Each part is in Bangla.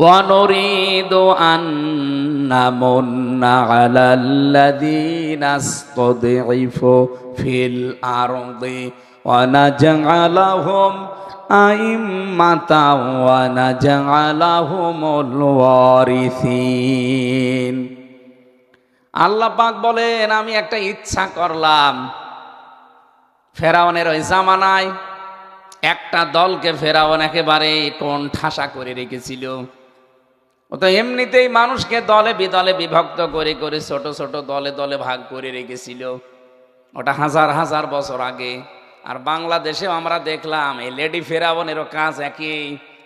وَنُرِيدُ أَن نَّمُنَّ عَلَى الَّذِينَ اسْتُضْعِفُوا فِي الْأَرْضِ وَنَجْعَلَهُمْ أَئِمَّةً وَنَجْعَلَهُمُ الْوَارِثِينَ। আল্লাহ পাক বলেন, আমি একটা ইচ্ছা করলাম। ফেরাউনের ওই জামানায় একটা দলকে ফেরাউন একেবারে কোণঠাসা করে রেখেছিল। ও তো এমনিতেই মানুষকে দলে বিদলে বিভক্ত করে করে ছোট ছোট দলে দলে ভাগ করে রেখেছিল। ওটা হাজার হাজার বছর আগে। আর বাংলাদেশেও আমরা দেখলাম এই লেডি ফেরাউনেরও কাজ একই,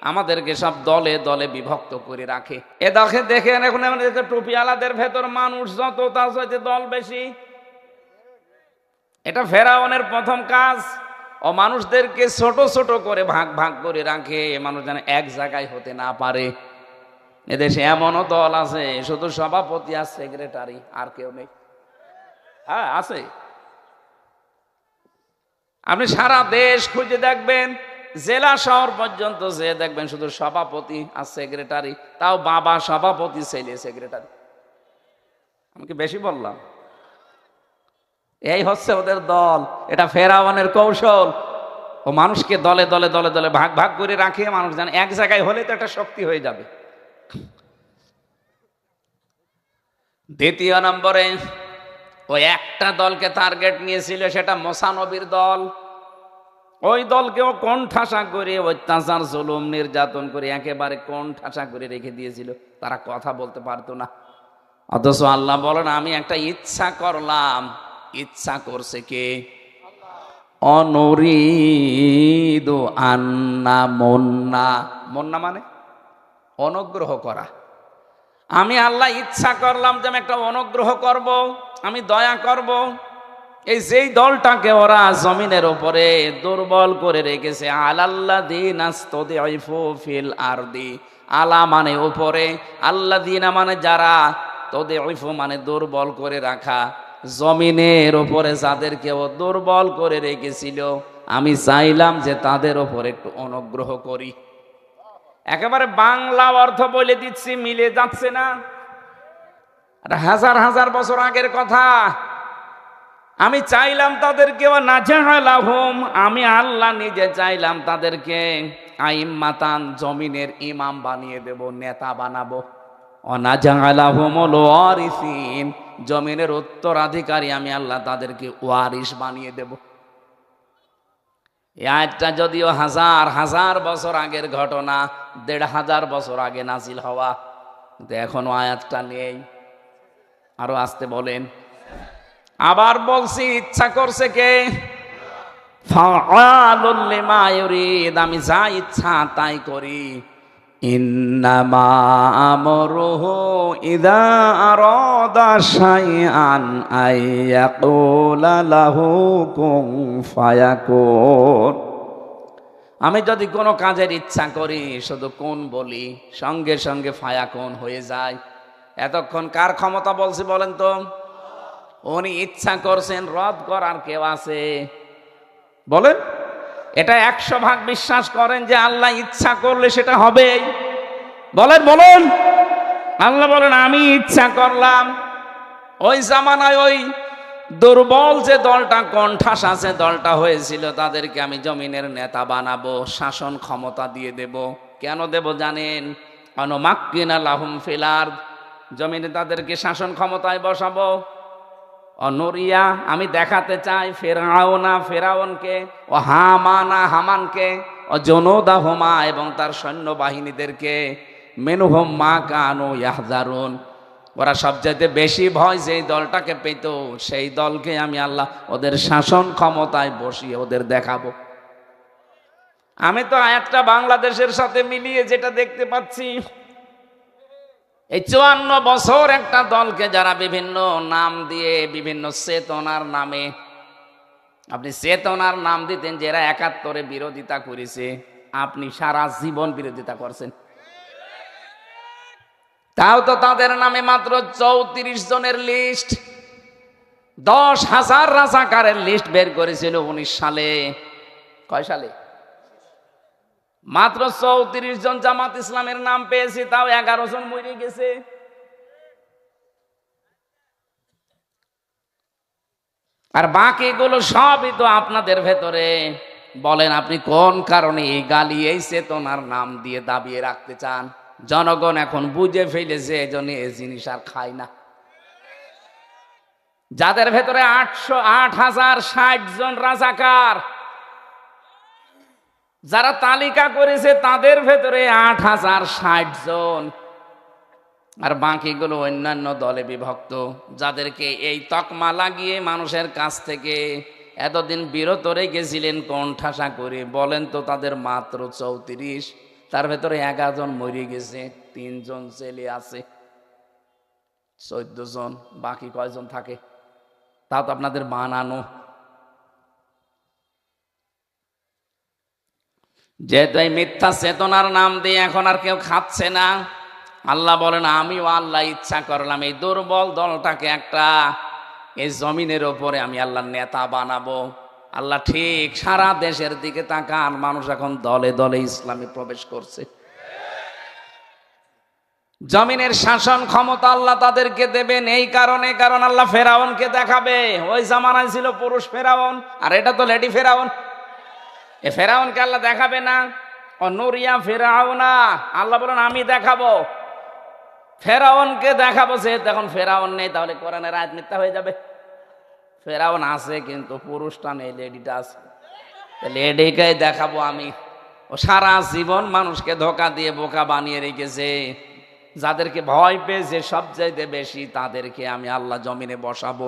আমাদেরকে সব দলে দলে বিভক্ত করে রাখে। এ দেখে দেখেন এখন টুপিওয়ালাদের ভেতর মানুষ যত তার চাইতে দল বেশি। এটা ফেরাউনের প্রথম কাজ। ও মানুষদেরকে ছোট ছোট করে ভাগ ভাগ করে রাখে, মানুষ যেন এক জায়গায় হতে না পারে। এদেশে এমনও দল আছে শুধু সভাপতি আর সেক্রেটারি, আর কেউ নেই। হ্যাঁ আছে। আপনি সারা দেশ খুঁজে দেখবেন, জেলা শহর পর্যন্ত যে দেখবেন শুধু সভাপতি আর সেক্রেটারি, তাও বাবা সভাপতি ছেলে সেক্রেটারি। আমি কি বেশি বললাম? এই হচ্ছে ওদের দল। এটা ফেরাউনের কৌশল। ও মানুষকে দলে দলে দলে দলে ভাগ ভাগ করে রাখে, মানুষ জানে এক জায়গায় হলে তো একটা শক্তি হয়ে যাবে। দ্বিতীয় নম্বরে ওই একটা দলকে টার্গেট নিয়েছিল, সেটা মুসা নবীর দল। ওই দলকেও কোণঠাসা করে অত্যাচার জুলুম নির্যাতন করে একেবারে কোণঠাসা করে রেখে দিয়েছিল। তারা কথা বলতে পারতো না। অথচ আল্লাহ বলেন, আমি একটা ইচ্ছা করলাম। ইচ্ছা করছে কে? অনুরিদু আন্না মুন্না। মুন্না মানে অনুগ্রহ করা। আমি আল্লাহ ইচ্ছা করলাম যে আমি একটা অনুগ্রহ করব, আমি দয়া করব। এই যেই দলটাকে ওরা জমিনের উপরে দুর্বল করে রেখেছে, আলাল্লাযীনা ইসতুদঈফু ফিল আরদি। আলা মানে উপরে, আল্লাযীনা মানে যারা, তুদঈফু মানে দুর্বল করে রাখা। জমিনের উপরে যাদেরকে ও দুর্বল করে রেখেছিল, আমি চাইলাম যে তাদের উপর একটু অনুগ্রহ করি। একেবারে বাংলা অর্থ বলে দিচ্ছি, মিলে যাচ্ছে না। হাজার হাজার বছর আগের কথা। আমি চাইলাম তাদেরকে নাজালাহুম, আমি আল্লাহ নিজে চাইলাম তাদেরকে আইম্মাতান, জমিনের ইমাম বানিয়ে দেব, নেতা বানাবো। অনাজালাহুমুল ওয়ারিসিন, জমিনের উত্তরাধিকারী আমি আল্লাহ তাদেরকে ওয়ারিস বানিয়ে দেব। এই আয়াতটা যদিও হাজার হাজার বছর আগের ঘটনা, ১৫০০ বছর আগে নাজিল হওয়া, কিন্তু এখনো আয়াতটা নেই। আরো আসতে বলেন। আবার বলছি, ইচ্ছা করছে কে? ফাআলুল লিমা ইউরিদ, আমি যা ইচ্ছা তাই করি। ইন্নামা আমরুহু ইযা আরাদা শাইআন আইয়াকুলা লাহু কুন ফায়াকুন। আমি যদি কোনো কাজের ইচ্ছা করি, শুধু কোন বলি, সঙ্গে সঙ্গে ফায়াকুন হয়ে যায়। এতক্ষণ কার ক্ষমতা বলছি বলেন তো? উনি ইচ্ছা করছেন, রদ করার কেউ আছে? বলেন। এটা ১০০ ভাগ বিশ্বাস করেন যে আল্লাহ ইচ্ছা করলে সেটা হবে? বলেন বলেন। আল্লাহ বলেন, আমি ইচ্ছা করলাম। ওই জামানায় ওই দুর্বল যে দলটা, কোণঠাসা যে দলটা হয়েছিল, তাদেরকে আমি জমিনের নেতা বানাবো, শাসন ক্ষমতা দিয়ে দেব। কেন দেব জানেন? অনুমাক্কিনা লাহুম ফিল আরদ, জমিনে তাদেরকে শাসন ক্ষমতায় বসাবো। অনুরিয়া, আমি দেখাতে চাই ফেরাউনা, ফেরাউনকে, ও হামানা, হামানকে, ও জুনুদাহুমা, এবং তার সৈন্যবাহিনীদেরকে, মিনহুম মা কানু ইয়াহযারুন, ওরা সবচাইতে বেশি ভয় যেই দলটাকে পেত, সেই দলকে আমি আল্লাহ ওদের শাসন ক্ষমতায় বসিয়ে ওদের দেখাবো। আমি তো আয়াতটা বাংলাদেশের সাথে মিলিয়ে যেটা দেখতে পাচ্ছি, এই ৫৪ বছর একটা দলকে যারা বিভিন্ন নাম দিয়ে, বিভিন্ন চেতনার নামে, আপনি চেতনার নাম দিতেন যে এরা ৭১-এ বিরোধিতা করেছে, আপনি সারা জীবন বিরোধিতা করছেন। তাও তো তাদের নামে মাত্র ৩৪ জনের লিস্ট, ১০,০০০ রাজাকারের লিস্ট বের করেছিল ১৯ সালে। কয় সালে? মাত্র 34 জন জামাত ইসলামের নাম পেয়েছি, তাও 11 জন মরে গেছে। আর বাকিগুলো সবই তো আপনাদের ভেতরে। বলেন আপনি কোন কারণে এই গালি, এই চেতনার নাম দিয়ে দাবিয়ে রাখতে চান? জনগণ এখন বুঝে ফেলেছে, এই জন্য এই জিনিস আর খায় না। যাদের ভেতরে 8,060 জন রাজাকার, যারা তালিকা করেছে তাদের ভেতরে 8,060 জন, আর বাকিগুলো অন্যান্য দলে বিভক্ত, যাদেরকে এই তকমা লাগিয়ে মানুষের কাছ থেকে এতদিন বিরত রেখেছিলেন কোণঠাসা করে। বলেন তো তাদের মাত্র 34, তার ভেতরে 11 জন মরে গেছে, 3 জন ছেলে আছে, 14 জন। বাকি কয়জন থাকে? তা তো আপনাদের বানানো। যেহেতু এই মিথ্যা চেতনার নাম দিয়ে এখন আর কেউ খাচ্ছে না, আল্লাহ বলেন আমিও আল্লাহ ইচ্ছা করলাম এই দুর্বল দলটাকে একটা এই জমিনের ওপরে আমি আল্লাহ নেতা বানাবো। আল্লাহ ঠিক সারা দেশের দিকে তাকান, মানুষ এখন দলে দলে ইসলামে প্রবেশ করছে। জমিনের শাসন ক্ষমতা আল্লাহ তাদেরকে দেবেন এই কারণে, কারণ আল্লাহ ফেরাউনকে দেখাবে। ওই জামানায় ছিল পুরুষ ফেরাউন, আর এটা তো লেডি ফেরাউন। এ ফেরাউনকে আল্লাহ দেখাবে না? ও নুরিয়া ফেরাউনা, আল্লাহ বলেন আমি দেখাবো, ফেরাউনকে দেখাবো। সে তখন ফেরাউন নেই, তাহলে কোরআনের আয়াত মিথ্যা হয়ে যাবে। ফেরাউন আছে কিন্তু পুরুষটা নেই, লেডিটা আছে। লেডিকে দেখাবো আমি। ও সারা জীবন মানুষকে ধোকা দিয়ে বোকা বানিয়ে রেখেছে। যাদেরকে ভয় পেয়েছে সবচাইতে বেশি, তাদেরকে আমি আল্লাহ জমিনে বসাবো।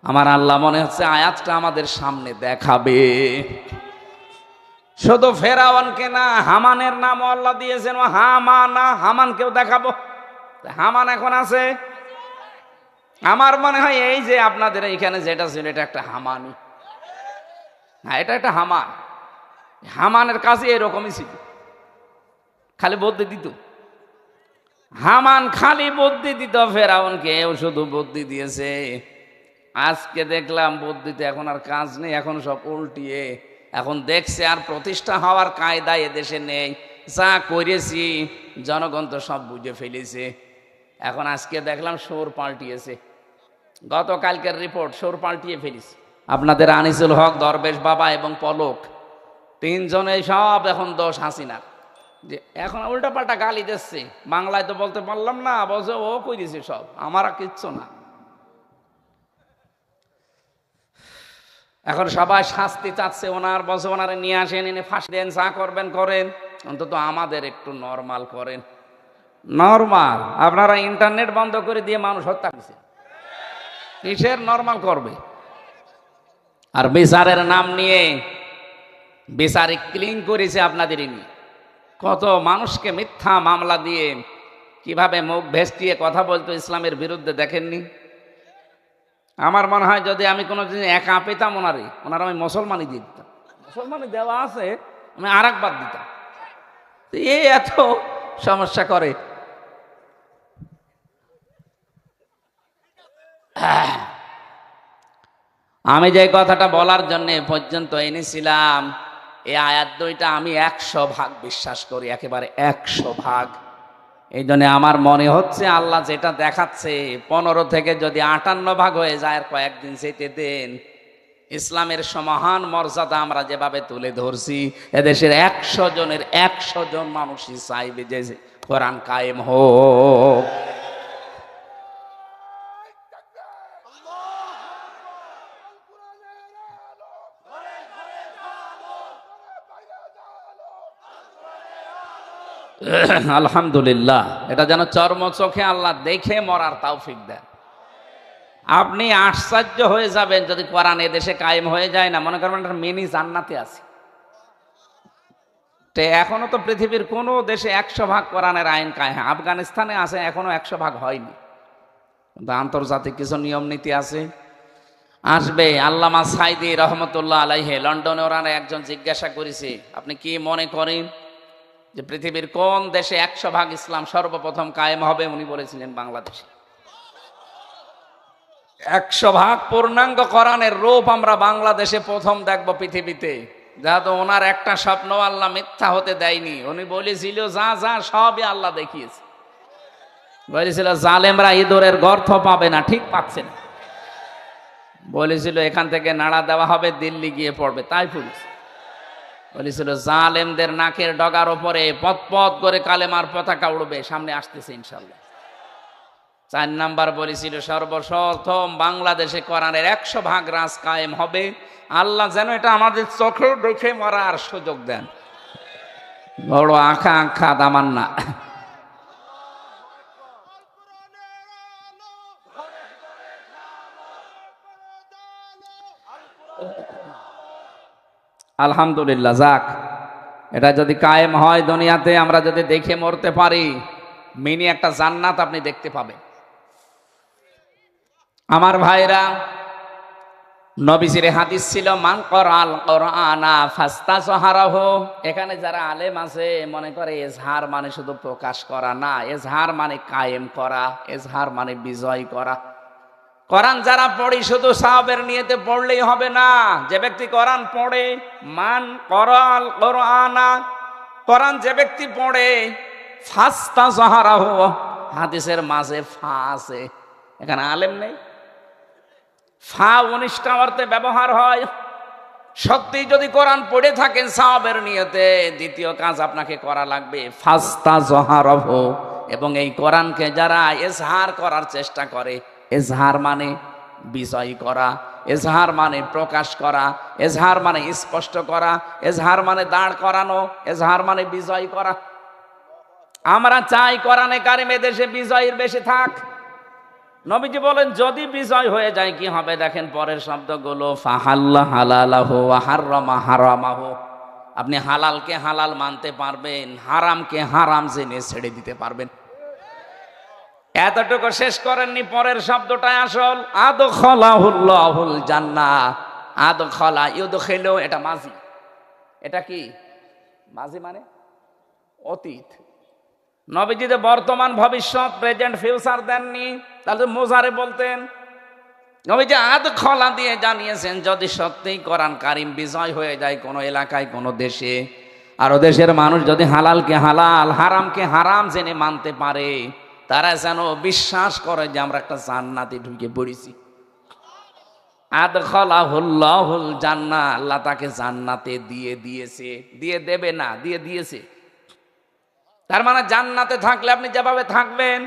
আমার আল্লাহ মনে হচ্ছে আয়াতটা আমাদের সামনে দেখাবে। শুধু ফেরাউনকে না, হামানের নামও আল্লাহ দিয়েছেন, ও হামানা, হামানকেও দেখাবো। হামান এখন আছে? আমার মনে হয় এই যে আপনাদের এইখানে যেটা ছিল, এটা একটা হামানি। হ্যাঁ, এটা একটা হামান। হামানের কাছে এরকমই ছিল, খালি বুদ্ধি দিত। হামান খালি বুদ্ধি দিত ফেরাউনকে, ও শুধু বুদ্ধি দিয়েছে। আজকে দেখলাম বুদ্ধিতে এখন আর কাজ নেই, এখন সব উল্টিয়ে এখন দেখছে আর প্রতিষ্ঠা হওয়ার কায়দা এদেশে নেই। যা করেছি জনগণ তো সব বুঝে ফেলেছে। এখন আজকে দেখলাম সুর পাল্টিয়েছে, গতকালকের রিপোর্ট সুর পাল্টিয়ে ফেলেছে। আপনাদের আনিসুল হক, দরবেশ বাবা এবং পলক, 3 জনে সব এখন দোষ হাসিনার। যে এখন উল্টা পাল্টা গালি দিচ্ছে, বাংলায় তো বলতে পারলাম না, বলছে ও কই দিছে সব, আমার কিচ্ছু না। এখন সবাই শাস্তি চাচ্ছে, ওনার বলছে ওনারে নিয়ে আসেন, এনে ফাঁসি দেন, যা করবেন করেন, অন্তত আমাদের একটু নরমাল করেন। নরমাল? আপনারা ইন্টারনেট বন্ধ করে দিয়ে মানুষ হত্যা করছে, কিসের নরমাল করবে? আর বিচারের নাম নিয়ে বিচারে ক্লিন করেছে আপনাদেরই নিয়ে। কত মানুষকে মিথ্যা মামলা দিয়ে কিভাবে মুখ ভেস্টিয়ে কথা বলতো ইসলামের বিরুদ্ধে, দেখেননি? আমার মনে হয় যদি আমি কোনোদিন একা পেতাম ওনারা আমি মুসলমানই দিয়ে দিতাম। মুসলমানই দেওয়া আছে, আমি আর একবার দিতাম। এই এত সমস্যা করে। আমি যে কথাটা বলার জন্য পর্যন্ত এনেছিলাম, এই আয়াত 2টা আমি 100% বিশ্বাস করি, একেবারে 100%। এই জন্য আমার মনে হচ্ছে আল্লাহ যেটা দেখাচ্ছে 15 থেকে যদি 58 হয়ে যায়, আর কয়েকদিন যেতে দেন, ইসলামের সমাহান মর্যাদা আমরা যেভাবে তুলে ধরছি, এদেশের 100 জনের 100 জন মানুষই চাইবে যে কোরআন কায়েম হোক। আলহামদুলিল্লাহ, এটা যেন চর্ম চোখে আল্লাহ দেখে মরার তৌফিক দেন। আপনি আশ্চর্য হয়ে যাবেন যদি কোরআন এদেশে কায়েম হয়ে যায় না। মনে করবেন একটা মিনি জান্নাতে আছে। এখনো তো পৃথিবীর কোনো দেশে 100% কোরআনের আইন কায়েম। আফগানিস্তানে আছে, এখনো 100% হয়নি, কিন্তু আন্তর্জাতিক কিছু নিয়ম নীতি আছে, আসবে। আল্লামা সাইদি রহমতুল্লাহ আলাইহি, লন্ডনে ওরা একজন জিজ্ঞাসা করেছে, আপনি কি মনে করেন যে পৃথিবীর কোন দেশে 100% ইসলাম সর্বপ্রথম কায়েম হবে? উনি বলেছিলেন বাংলাদেশে। 100% পূর্ণাঙ্গ কোরআনের রূপ আমরা বাংলাদেশে প্রথম দেখব পৃথিবীতে। যা তো ওনার একটা স্বপ্ন আল্লাহ মিথ্যা হতে দেয়নি। উনি বলেছিল যা যা সবই আল্লাহ দেখিয়েছে। বলেছিল জালেমরা ইঁদুরের গর্ত পাবে না, ঠিক পাচ্ছে না। বলেছিল এখান থেকে নাড়া দেওয়া হবে, দিল্লি গিয়ে পড়বে, তাই পড়েছে। বলেছিল জালেমদের নাকের ডগার ওপরে পথ পথ করে কালেমার পতাকা উড়বে, সামনে আসতেছে ইনশাল্লাহ। 4 নাম্বার বলেছিল সর্বপ্রথম বাংলাদেশে কোরআনের 100% রাজ কায়েম হবে। আল্লাহ যেন এটা আমাদের চোখে দেখে মরার সুযোগ দেন। বড় আকাঙ্ক্ষা তামান্না। আলহামদুলিল্লাহ, যাক, এটা যদি কায়েম হয় দুনিয়াতে, আমরা যদি দেখে মরতে পারি, মিনি একটা জান্নাত আপনি দেখতে পাবেন। আমার ভাইরা, নবীজির হাদিস ছিল মান করাল কোরআনা ফাস্তাজহারাহু। এখানে যারা আলেম আছে মনে করে এজহার মানে শুধু প্রকাশ করা না, এজহার মানে কায়েম করা, এজহার মানে বিজয় করা। কোরআন যারা পড়ি শুধু সাহাবের নিয়তে পড়লেই হবে না। যে ব্যক্তি কোরআন পড়ে, মান করাল কোরআনা, কোরআন যে ব্যক্তি পড়ে, ফাস্তাজহারাহু, হাদিসের মাঝে ফা আছে, এখানে আলেম নেই। ফা 19টা অর্থে ব্যবহার হয়। সত্যি যদি কোরআন পড়ে থাকেন সাহাবের নিয়তে, দ্বিতীয় কাজ আপনাকে করা লাগবে ফাস্তাজহারাহু। এবং এই কোরআনকে যারা এজহার করার চেষ্টা করে, এজহার মানে বিজয় করা, এজহার মানে প্রকাশ করা, এজহার মানে স্পষ্ট করা, এজহার মানে দাঁড় করানো, এজহার মানে বিজয় করা। আমরা চাই কোরআনে কারিমে দেশে বিজয়ের বেশি থাক। নবীজি বলেন যদি বিজয় হয়ে যায় কি হবে, দেখেন পরের শব্দগুলো, ফাহাল্লা হালালাহু ওয়া হাররামা হারামাহু। আপনি হালালকে হালাল মানতে পারবেন, হারামকে হারাম জেনে ছেড়ে দিতে পারবেন। এতটুকু শেষ করেননি, পরের শব্দটাই আসল। আদখালাহুল্লাহুল জান্নাহ। আদখালা ইউদখিলু, এটা মাজি। এটা কি মাজি মানে অতীত। নবীজি যে বর্তমান ভবিষ্যৎ প্রেজেন্ট ফিউচার দেননি, তাহলে মোজারে বলতেন। নবীজি আদখালা দিয়ে জানিয়েছেন যদি সত্যিই কোরআন কারিম বিজয় হয়ে যায় কোনো এলাকায়, কোনো দেশে, আর ও দেশের মানুষ যদি হালালকে হালাল, হারামকে হারাম জেনে মানতে পারে, তারা যেন বিশ্বাস করে যে আমরা একটা জান্নাতে ঢুকে পড়েছি। আদখালাহুল্লাহুল জান্নাহ, আল্লাহ তাকে জান্নাতে দিয়ে দিয়েছে, দিয়ে দেবে না, দিয়ে দিয়েছে। তার মানে জান্নাতে থাকলে আপনি যেভাবে থাকবেন,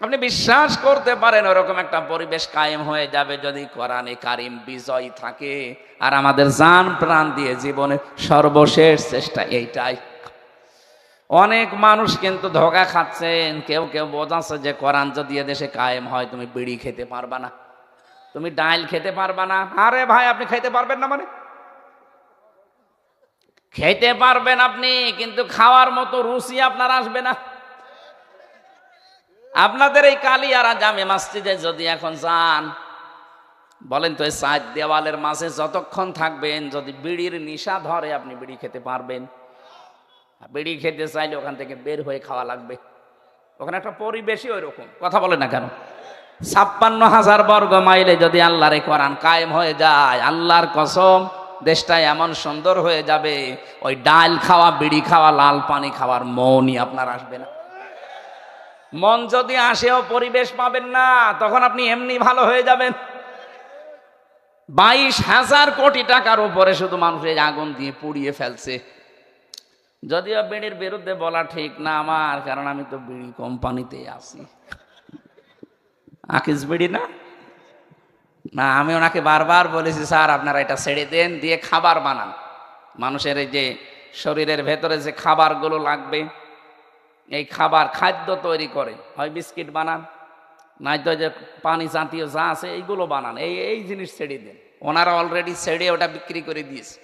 আপনি বিশ্বাস করতে পারেন ওরকম একটা পরিবেশ কায়েম হয়ে যাবে যদি কোরআনে কারিম বিজয় থাকে। আর আমাদের জান প্রাণ দিয়ে জীবনের সর্বশেষ চেষ্টা এইটাই। অনেক মানুষ কিন্তু ধোঁকা খাচ্ছেন। কেউ কেউ বোঝাচ্ছে যে কোরআন যদি এদেশে কায়েম হয় তুমি বিড়ি খেতে পারবা না, তুমি ডাল খেতে পারবা না। আরে ভাই, আপনি খেতে পারবেন না মানে খেতে পারবেন আপনি, কিন্তু খাওয়ার মতো রুচি আপনার আসবে না। আপনাদের এই কালিয়ারা জামে মসজিদে যদি এখন যান, বলেন তো এই 4 দেওয়ালের মাঝে যতক্ষণ থাকবেন, যদি বিড়ির নেশা ধরে আপনি বিড়ি খেতে পারবেন? বিড়ি খেতে চাইলে ওখান থেকে বের হয়ে খাওয়া লাগবে। ওখানে একটা পরিবেশই ওই রকম। কথা বলে না কেন? 56,000 বর্গ মাইলে যদি আল্লাহর কোরআন কায়েম হয়ে যায়, আল্লাহর কসম দেশটা এমন সুন্দর হয়ে যাবে, ওই ডাল খাওয়া, বিড়ি খাওয়া, লাল পানি খাওয়ার মনই আপনার আসবে না। মন যদি আসেও পরিবেশ পাবেন না, তখন আপনি এমনি ভালো হয়ে যাবেন। 22,000 কোটি টাকার উপরে শুধু মানুষের আগুন দিয়ে পুড়িয়ে ফেলছে। যদিও বিড়ির বিরুদ্ধে বলা ঠিক না আমার, কারণ আমি তো বিড়ি কোম্পানিতে আছি। আকিস বিড়ি না না, আমি ওনাকে বারবার বলেছি স্যার আপনারা এটা ছেড়ে দেন, দিয়ে খাবার বানান। মানুষের এই যে শরীরের ভেতরে যে খাবারগুলো লাগবে, এই খাবার খাদ্য তৈরি করে, হয় বিস্কিট বানান, নয়তো যে পানি জাতীয় যা আছে এইগুলো বানান, এই জিনিস ছেড়ে দেন। ওনারা অলরেডি ছেড়ে ওটা বিক্রি করে দিয়েছে।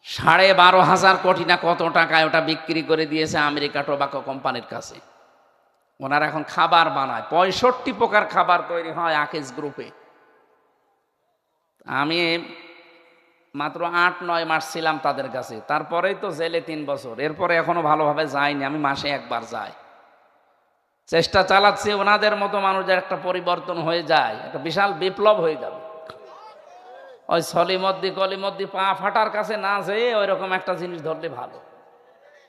12,500 কোটি না কত টাকায় ওটা বিক্রি করে দিয়েছে আমেরিকা টোবাকো কোম্পানির কাছে। ওনারা এখন খাবার বানায়, 65 প্রকার খাবার তৈরি হয় আকিস গ্রুপে। আমি মাত্র 8-9 মাস ছিলাম তাদের কাছে, তারপরেই তো জেলে 3 বছর। এরপরে এখনো ভালোভাবে যাইনি, আমি মাসে একবার যাই। চেষ্টা চালাচ্ছি ওনাদের মতো মানুষের একটা পরিবর্তন হয়ে যায়, একটা বিশাল বিপ্লব হয়ে যাবে। ওই সলিমদ্দি কলিমদ্দি পা ফাটার কাছে না যেয়ে ওই রকম একটা জিনিস ধরলে ভালো,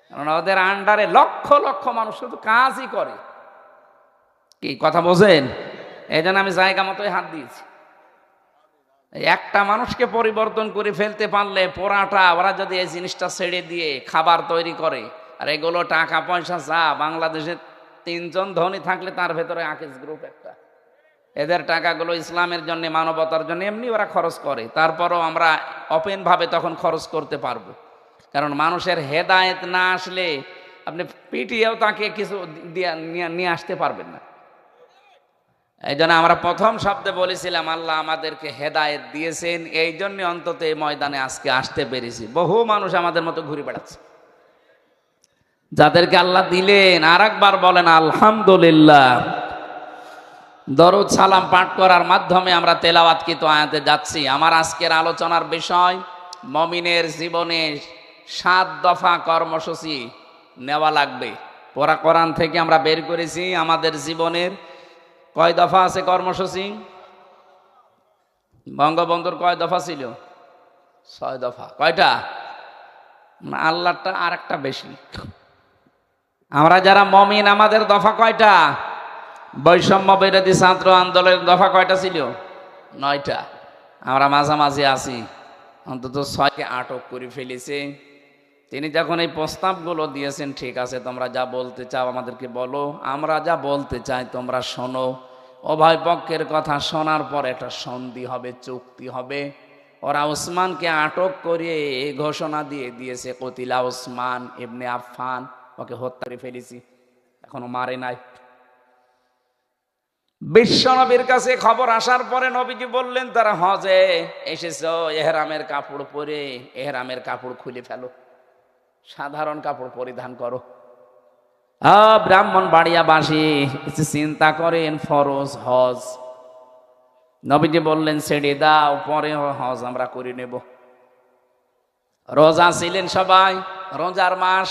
কারণ ওদের আন্ডারে লক্ষ লক্ষ মানুষ শুধু কাজই করে। কি কথা বোঝেন? এই জন্য আমি জায়গা মতোই হাত দিয়েছি। একটা মানুষকে পরিবর্তন করে ফেলতে পারলে পোড়াটা ওরা যদি এই জিনিসটা ছেড়ে দিয়ে খাবার তৈরি করে, আর এগুলো টাকা পয়সা যা, বাংলাদেশে 3 জন ধনী থাকলে তার ভেতরে আকিজ গ্রুপ একটা, এদের টাকাগুলো ইসলামের জন্য, মানবতার জন্য এমনি ওরা খরচ করে। তারপরও আমরা ওপেন ভাবে তখন খরচ করতে পারবো, কারণ মানুষের হেদায়েত না আসলে আপনি পিটিয়েও তাকে কিছু নিয়ে আসতে পারবেন না। এই জন্য আমরা প্রথম শব্দে বলেছিলাম আল্লাহ আমাদেরকে হেদায়েত দিয়েছেন, এই জন্য অন্তত এই ময়দানে আজকে আসতে পেরেছি। বহু মানুষ আমাদের মতো ঘুরে বেড়াচ্ছে, যাদেরকে আল্লাহ দিলেন। আর একবার বলেন আলহামদুলিল্লাহ। দরুদ সালাম পাঠ করার মাধ্যমে আমরা তেলাওয়াতকৃত আয়াতে যাচ্ছি। আমার আজকের আলোচনার বিষয়, মুমিনের জীবনে 7 দফা কর্মসূচি নেওয়া লাগবে। পুরা কোরআন থেকে আমরা বের করেছি আমাদের জীবনের কয় দফা আছে কর্মসূচি। বঙ্গবন্ধুর কয় দফা ছিল? 6 দফা। কয়টা? আল্লাহটা আর একটা বেশি। আমরা যারা মুমিন আমাদের দফা কয়টা? বৈষম্য বিরোধী ছাত্র আন্দোলনের দফা কয়টা ছিল? 9টা। আমরা মাঝামাঝি আছি, অন্তত 6কে আটক করে ফেলেছে। তিনি যখন এই প্রস্তাবগুলো দিয়েছেন, ঠিক আছে তোমরা যা বলতে চাও আমাদেরকে বলো, আমরা যা বলতে চাই তোমরা শোনো। উভয় পক্ষের কথা শোনার পর একটা সন্ধি হবে, চুক্তি হবে। ওরা ওসমানকে আটক করে ঘোষণা দিয়ে দিয়েছে কতিলা ওসমান ইবনে আফফান, ওকে হত্যা করে ফেলেছি, এখনো মারে নাই। বিশ্বনবীর কাছে খবর আসার পরে নবীজি বললেন তারা হজে এসেছো, এহরামের কাপড় পরে এহরামের কাপড় খুলে ফেলো, সাধারণ কাপড় পরিধান করো। ব্রাহ্মণ বাড়িয়াবাসী চিন্তা করেন ফরজ হজ। নবীজি বললেন ছেড়ে দাও, পরে হজ আমরা করে নেব। রোজা ছিলেন সবাই, রোজার মাস,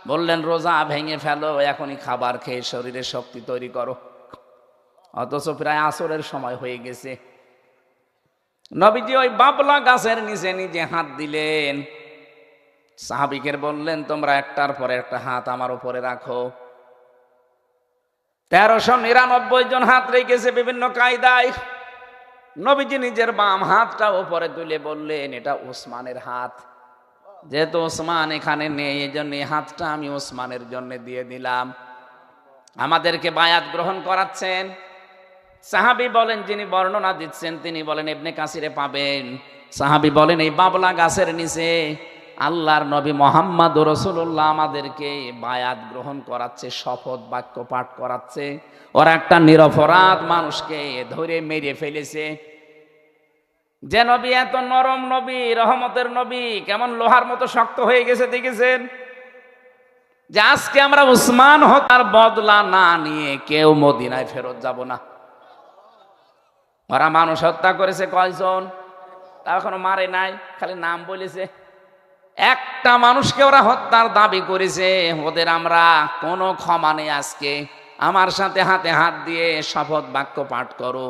বললেন রোজা ভেঙে ফেলো, এখনই খাবার খেয়ে শরীরে শক্তি তৈরি করো। অথচ প্রায় আসরের সময় হয়ে গেছে। নবীজি ওই বাবলা গাছের নিচে নিজে হাত দিলেন। সাহাবিকের বললেন তোমরা একটার পরে একটা হাত আমার উপরে রাখো। 1399 জন হাত রেখেছে বিভিন্ন কায়দায়। নবীজি নিজের বাম হাতটা উপরে তুলে বললেন এটা ওসমানের হাত, যেহেতু ওসমান এখানে নেই এই জন্য এই হাতটা আমি ওসমানের জন্য দিয়ে দিলাম। আমাদেরকে বায়াত গ্রহণ করাচ্ছেন। সাহাবী বলেন, যিনি বর্ণনা দিচ্ছেন তিনি বলেন ইবনে কাসিরে পাবেন। সাহাবী বলেন এই বাবলা গাছের নিচে আল্লাহর নবী মুহাম্মদ রাসূলুল্লাহ আমাদেরকে বায়াত গ্রহণ করাচ্ছে, শপথ বাক্য পাঠ করাচ্ছে। ওরা একটা নিরপরাধ মানুষকে ধরে মেরে ফেলেছে। যে নবী এত নরম নবী, রহমতের নবী, কেমন লোহার মতো শক্ত হয়ে গেছে দেখেছেন? যে আজকে আমরা উসমান হত্যার বদলা না নিয়ে কেউ মদিনায় ফেরত যাব না। ওরা মানুষ হত্যা করেছে কয়জন? তা এখনো মারে নাই, খালি নাম বলেছে। একটা মানুষকে ওরা হত্যার দাবি করেছে, ওদের আমরা কোনো ক্ষমা নেই। আজকে আমার সাথে হাতে হাত দিয়ে শপথ বাক্য পাঠ করো,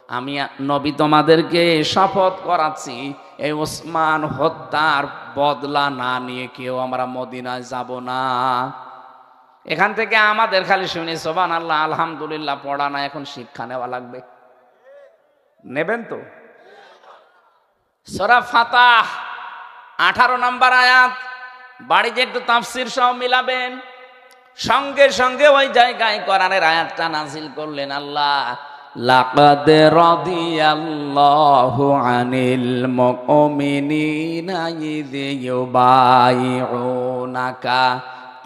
আমি নবী তোমাদেরকে শপথ করাচ্ছি এই ওসমান হত্যার বদলা না নিয়ে কেউ আমরা মদিনায় যাব না। এখান থেকে আমাদের খালি শুনি সুবহানাল্লাহ আলহামদুলিল্লাহ পড়া না, এখন শিক্ষা নেওয়া লাগবে। নেবেন তো? সূরা ফাতাহ 18 নম্বর আয়াত, বাড়িতে একটু তাফসীর সহ মিলাবেন। সঙ্গে সঙ্গে ওই জায়গায় কোরআনের আয়াতটা নাজিল করলেন আল্লাহ, লাকাদ রাদিয়াল্লাহু আনিল মুমিনিনা ইয ইউবাইউনাকা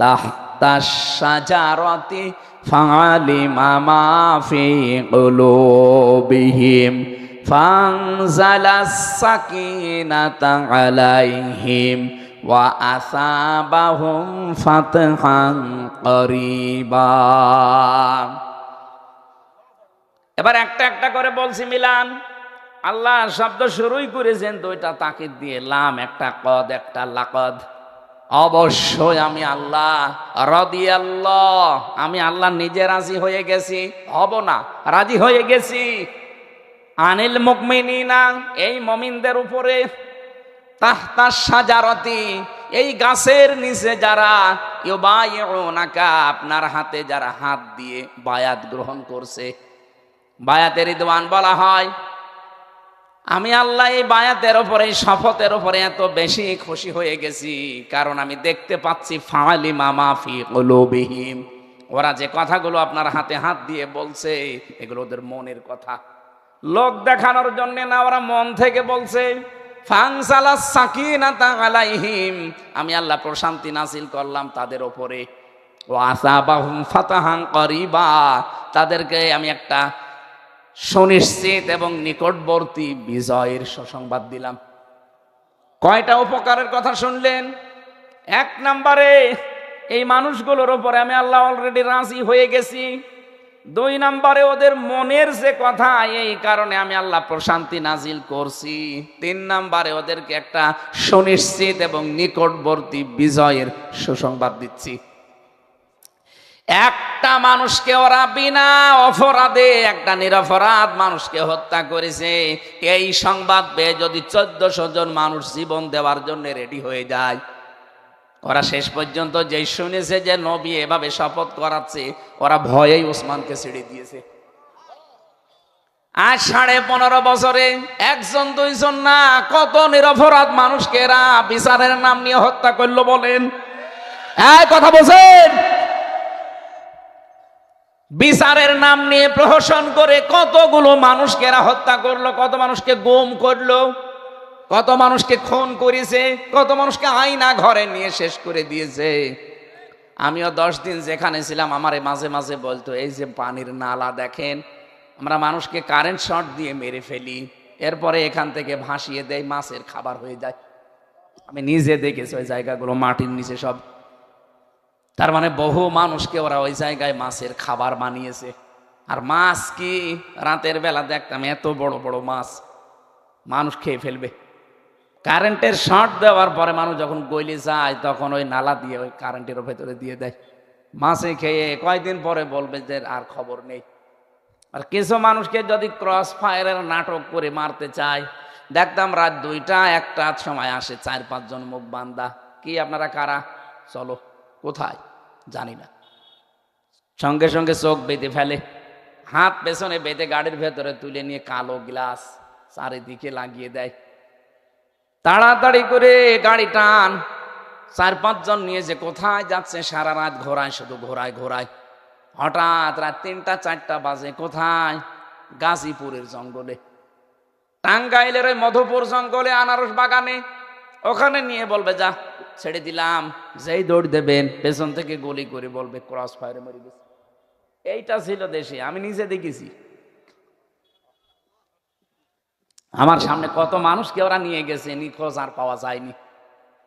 তাহতাশ শাজারাতি ফাআলিমা মা ফি কুলুবিহিম ফানজালাস সাকিনাতা আলাইহিম ওয়া আসাবাহুম ফাতহান করিবা। এবার একটা একটা করে বলছি মিলান। আল্লাহ শব্দ শুরুই করেছেন দুইটা তাকিদ দিয়ে, লাম একটা, কদ একটা, লাকদ। অবশ্যই আমি আল্লাহ, রাদিয়াল্লাহ, আমি আল্লাহ নিজে রাজি হয়ে গেছি, হব না, রাজি হয়ে গেছি। আনিল মুমিনিনা, এই মুমিনদের উপরে, তাহতা শাজারাতি, এই গাছের নিচে যারা, ইউবাইউনাকা, আপনার হাতে যারা হাত দিয়ে বায়াত গ্রহণ করছে, বায়াতের রিদওয়ান বলা হয়। আমি আল্লাহ এই বায়াতের উপরে, এই শপথের উপরে এত বেশি খুশি হয়ে গেছি, কারণ আমি দেখতে পাচ্ছি ফালিমা মা ফি কুলুবিহিম, ওরা যে কথাগুলো আপনার হাতে হাত দিয়ে বলছে এগুলো ওদের মনের কথা, লোক দেখানোর জন্য না, ওরা মন থেকে বলছে। ফানসালাস সাকিনাতা আলাইহিম, আমি আল্লাহ প্রশান্তি নাযিল করলাম তাদের উপরে। ওয়া আসাবাহুম ফাতাহান করিবা, তাদেরকে আমি একটা সুনিশ্চিত এবং নিকটবর্তী বিজয়ের সুসংবাদ দিলাম। কয়টা উপকারের কথা শুনলেন? এক নম্বরে, এই মানুষগুলোর উপরে আমি আল্লাহ অলরেডি রাজি হয়ে গেছি। দুই নম্বরে, ওদের মনের যে কথা, এই কারণে আমি আল্লাহ প্রশান্তি নাজিল করছি। তিন নম্বরে, ওদেরকে একটা সুনিশ্চিত এবং নিকটবর্তী বিজয়ের সুসংবাদ দিচ্ছি। একটা মানুষকে ওরা বিনা অপরাধে, একটা নিরপরাধ মানুষকে হত্যা করেছে, এই সংবাদ পেয়ে যদি 1400 জন মানুষ জীবন দেওয়ার জন্য রেডি হয়ে যায়, ওরা শেষ পর্যন্ত যেই শুনেছে যে নবী এভাবে শপথ করাচ্ছে, ওরা ভয়েই ওসমানকে ছেড়ে দিয়েছে। আজ 15.5 বছরে একজন দুইজন না, কত নিরপরাধ মানুষকে এরা বিচারের নাম নিয়ে হত্যা করলো বলেন? এই কথা বলছেন? বিচারের নাম নিয়ে প্রহসন করে কতগুলো মানুষকে এরা হত্যা করলো, কত মানুষকে গুম করলো, কত মানুষকে খুন করেছে, কত মানুষকে আয়না ঘরে নিয়ে শেষ করে দিয়েছে। আমিও 10 দিন যেখানে ছিলাম, আমারে মাঝে মাঝে বলতো, এই যে পানির নালা দেখেন, আমরা মানুষকে কারেন্ট শট দিয়ে মেরে ফেলি, এরপরে এখান থেকে ভাসিয়ে দেয়, মাছের খাবার হয়ে যায়। আমি নিজে দেখেছি ওই জায়গাগুলো মাটির নিচে সব। তার মানে বহু মানুষকে ওরা ওই জায়গায় মাছের খাবার বানিয়েছে। আর মাছ কি, রাতের বেলা দেখতাম এত বড় বড় মাছ, মানুষ খেয়ে ফেলবে। কারেন্টের শর্ট দেওয়ার পরে মানুষ যখন গইলে যায়, তখন ওই নালা দিয়ে ওই কারেন্টের ভেতরে দিয়ে দেয়, মাছে খেয়ে কয়েকদিন পরে বলবে যে আর খবর নেই। আর কিছু মানুষকে যদি ক্রস ফায়ারের নাটক করে মারতে চায়, দেখতাম রাত 2টা 1টার সময় আসে 4-5 জন মুখ বান্দা, কি আপনারা কারা, চলো। কোথায় জানি না, সঙ্গে সঙ্গে চোখ বেঁধে ফেলে, হাত পেছনে বেঁধে গাড়ির ভেতরে তুলে নিয়ে কালো গ্লাস চারিদিকে লাগিয়ে দেয়, তাড়াতাড়ি করে গাড়ি টান। 4-5 জন নিয়ে যে কোথায় যাচ্ছে, সারা রাত ঘোরায়, শুধু ঘোরায় ঘোরায়। হঠাৎ রাত 3টা-4টা বাজে, কোথায়, গাজীপুরের জঙ্গলে, টাঙ্গাইলের ওই মধুপুর জঙ্গলে, আনারস বাগানে, ওখানে নিয়ে বলবে যা ছেড়ে দিলাম, যেই দৌড় দেবেন পেছন থেকে গুলি করে বলবে ক্রস ফায়ারে মরে গেছে। এইটা ছিল দেশে, আমি নিজে দেখেছি। আমার সামনে কত মানুষকে ওরা নিয়ে গেছে, নিখোঁজ আর পাওয়া যায়নি।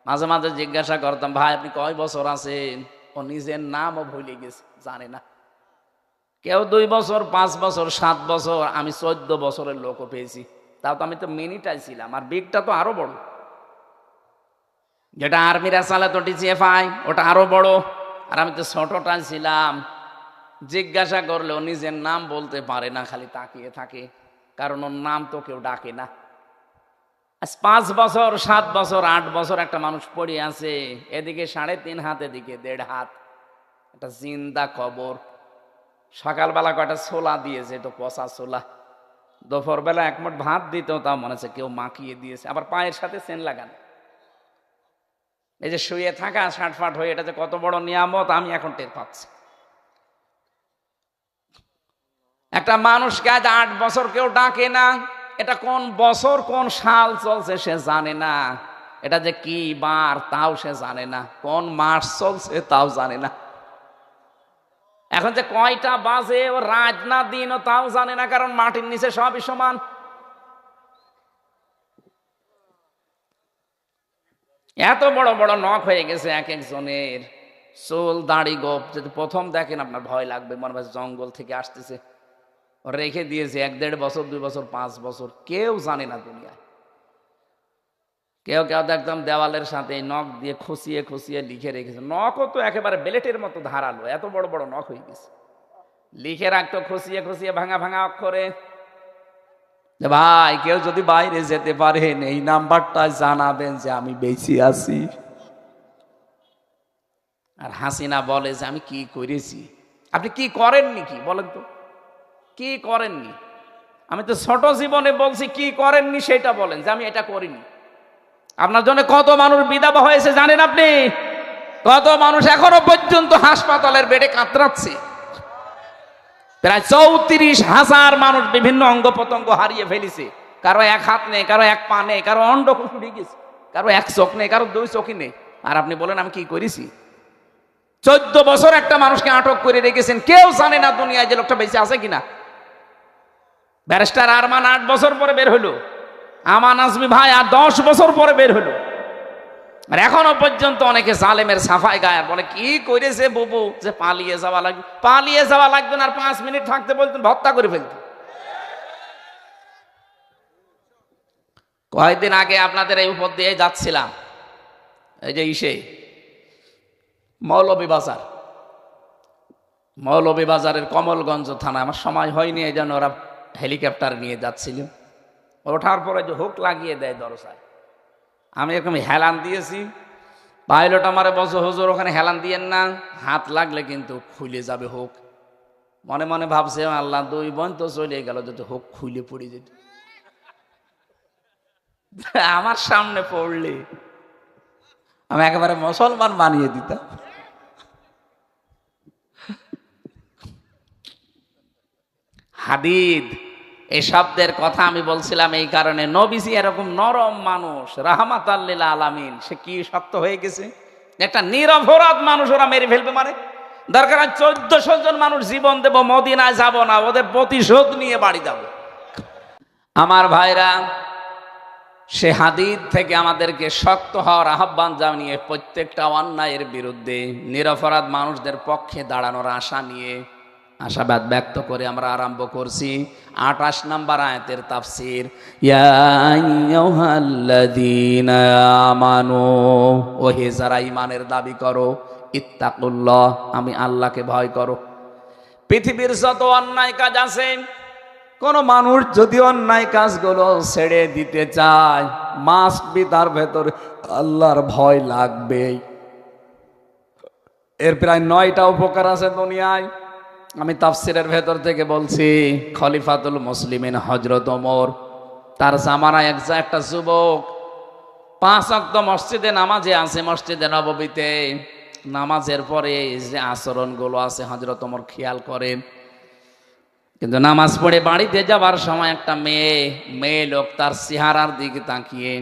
মাঝে মাঝে জিজ্ঞাসা করতাম, ভাই আপনি কয় বছর আছেন? ও নিজের নামও ভুলে গেছে, জানে না। কেউ 2 বছর, 5 বছর, 7 বছর, আমি 14 বছরের লোকও পেয়েছি। তাও তো আমি তো মিনিটাই ছিলাম, আর বিগটা তো আরো বড়, যেটা আর্মিরা চালে তো DCFI, ওটা আরো বড়, আর আমি তো ছোটটাই ছিলাম। জিজ্ঞাসা করলেও নিজের নাম বলতে পারে না, খালি তাকিয়ে থাকে, কারণ ওর নাম তো কেউ ডাকে না। 5 বছর, 7 বছর, 8 বছর একটা মানুষ পড়ে আছে, এদিকে 3.5 হাত, এদিকে 1.5 হাত, একটা জিন্দা কবর। সকালবেলা কয়টা ছোলা দিয়েছে, তো পচা ছোলা। দুপুরবেলা 1 মুঠ ভাত দিত, তাও মনে হচ্ছে কেউ মাখিয়ে দিয়েছে, আবার পায়ের সাথে চেন লাগানো। এই যে শুয়ে থাকা শাটফাট হয়ে, এটা যে কত বড় নিয়ামত আমি এখন টের পাচ্ছি। একটা মানুষকে আজ 8 বছর কেউ ডাকে না, এটা কোন বছর কোন সাল চলছে সে জানে না, এটা যে কি বার তাও সে জানে না, কোন মাস চলছে তাও জানে না, এখন যে কয়টা বাজে ও রাত না দিন ও তাও জানে না, কারণ মাটির নিচে সবই সমান। এত বড় বড় নখ হয়ে গেছে এক একজনের, চুল দাড়ি গোপ, যদি প্রথম দেখেন আপনার ভয় লাগবে, মনে হয় জঙ্গল থেকে আসতেছে। রেখে দিয়েছে 1-1.5 বছর, 2 বছর, 5 বছর, কেউ জানে না দুনিয়ায়। কেউ কেউ একদম দেওয়ালের সাথে নখ দিয়ে খুশিয়ে খুশিয়ে লিখে রেখেছে, নখও তো একেবারে বেলেটের মতো ধারালো, এত বড় বড় নখ হয়ে গেছে, লিখে রাখতো খুশিয়ে খুশিয়ে ভাঙা ভাঙা অক্ষরে। যে ভাই কেউ যদি বাইরে যেতে পারেন এই নাম্বারটা জানাবেন যে আমি বেঁচে আছি। আর হাসিনা বলে যে আমি কি করেছি। আপনি কি করেননি কি বলেন তো, কি করেননি? আমি তো ছোট জীবনে বলছি কি করেননি সেটা বলেন, যে আমি এটা করিনি। আপনার জন্য কত মানুষ বিধবা হয়েছে জানেন আপনি? কত মানুষ এখনো পর্যন্ত হাসপাতালের বেডে কাতরাচ্ছে। প্রায় 34,000 মানুষ বিভিন্ন অঙ্গ প্রত্যঙ্গ হারিয়ে ফেলেছে। কারো এক হাত নেই, কারো এক পা নেই, কারো অন্ডকোষ উঠে গেছে, কারো এক চোখ নেই, কারো 2 চোখই নেই। আর আপনি বলেন আমি কি করেছি? 14 বছর একটা মানুষকে আটক করে রেখেছেন, কেউ জানে না দুনিয়ায় যে লোকটা বেঁচে আছে কিনা। ব্যারিস্টার আরমান 8 বছর পরে বের হলো, আমান আজমি ভাই আর 10 বছর পরে বের হলো। আর এখনো পর্যন্ত অনেকে জালেমের সাফাই গায়, বলে কি করেছে বুবু যে পালিয়ে যাওয়া লাগবে। পালিয়ে যাওয়া লাগবে না, আর 5 মিনিট থাকতে বলতেন হত্যা করে ফেলতেন। কয়েকদিন আগে আপনাদের এই উপর দিয়ে যাচ্ছিলাম, এই যে মৌলভীবাজারের কমলগঞ্জ থানা। আমার সময় হয়নি, এই জন্য ওরা হেলিকপ্টার নিয়ে যাচ্ছিল। ওঠার পরে যে হুক লাগিয়ে দেয় দরজায়, আমি এরকম হেলান দিয়েছি। পাইলট আমারে বলছে হুজুর ওখানে হেলান দিয়েন না, হাত লাগলে কিন্তু খুলে যাবে হুক। মনে মনে ভাবছে আল্লাহ 2 বোন তো চলে গেল, যদি হুক খুলে পড়ে যেত। আমার সামনে পড়লে আমি একেবারে মুসলমান বানিয়ে দিতাম। হাদিদ এই শব্দের কথা আমি বলছিলাম এই কারণে, নবীজি এরকম নরম মানুষ, রাহমাতাল লিল আলামিন, সে কি শক্ত হয়ে গেছে। একটা নিরপরাধ মানুষ ওরা মেরে ফেলবে, মানে দরকার 1400 জন মানুষ জীবন দেব, মদিনায় যাব না, ওদের প্রতিশোধ নিয়ে বাড়ি যাব। আমার ভাইরা, সে হাদিদ থেকে আমাদেরকে শক্ত হওয়ার আহ্বান জানিয়ে প্রত্যেকটা অন্যায়ের বিরুদ্ধে নিরপরাধ মানুষদের পক্ষে দাঁড়ানোর আশা নিয়ে আশাবাদ ব্যক্ত করে আমরা আরম্ভ করছি 28 নম্বর আয়াতের তাফসীর। ইয়া আইয়ুহাল্লাযীনা আমানু, ও হে যারা ঈমানের দাবি করো, ইত্তাকুল্লাহ, আমি আল্লাহকে ভয় করো। পৃথিবীর যত অন্যায় কাজ আছে, কোন মানুষ যদি অন্যায় কাজগুলো ছেড়ে দিতে চায়, মাস্ট বি তার ভেতরে আল্লাহর ভয় লাগবেই। এর প্রায় 9টা উপকার আছে দুনিয়ায়। আমি তাফসিরের ভেতর থেকে বলছি, খলিফাতুল মুসলিমিন হযরত ওমর, তার জামানায় একটা যুবক 5 ওয়াক্ত মসজিদে নামাজে আছে, মসজিদে নববীতে নামাজের পরে যে আচরণগুলো আছে হযরত ওমর খেয়াল করেন। কিন্তু নামাজ পড়ে বাড়িতে যাবার সময় একটা মেয়ে লোক তার চেহারার দিকে তাকিয়ে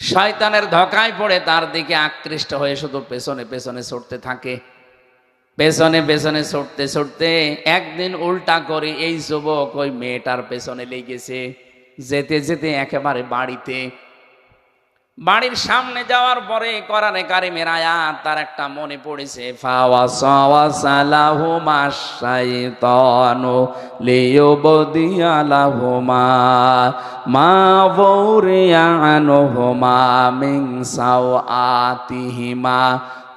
শয়তানের ধোঁকায় পড়ে তার দিকে আকৃষ্ট হয়ে শুধু পেছনে পেছনে ছুটতে থাকে। পেছনে পেছনে ছুটতে ছুটতে একদিন উল্টা করে এই যুবক ওই মেয়েটার পেছনে লেগেছে। যেতে যেতে একেবারে বাড়ির সামনে যাওয়ার পরে কোরআনে কারিমের আয়াত তার একটা মনে পড়েছে, ফাওয়াসাওয়াসালাহুমা শাইতানু লিয়ুবদিয়া লাহুমা মা বুরিয়া আনহুমা মিন সাওআতিহিমা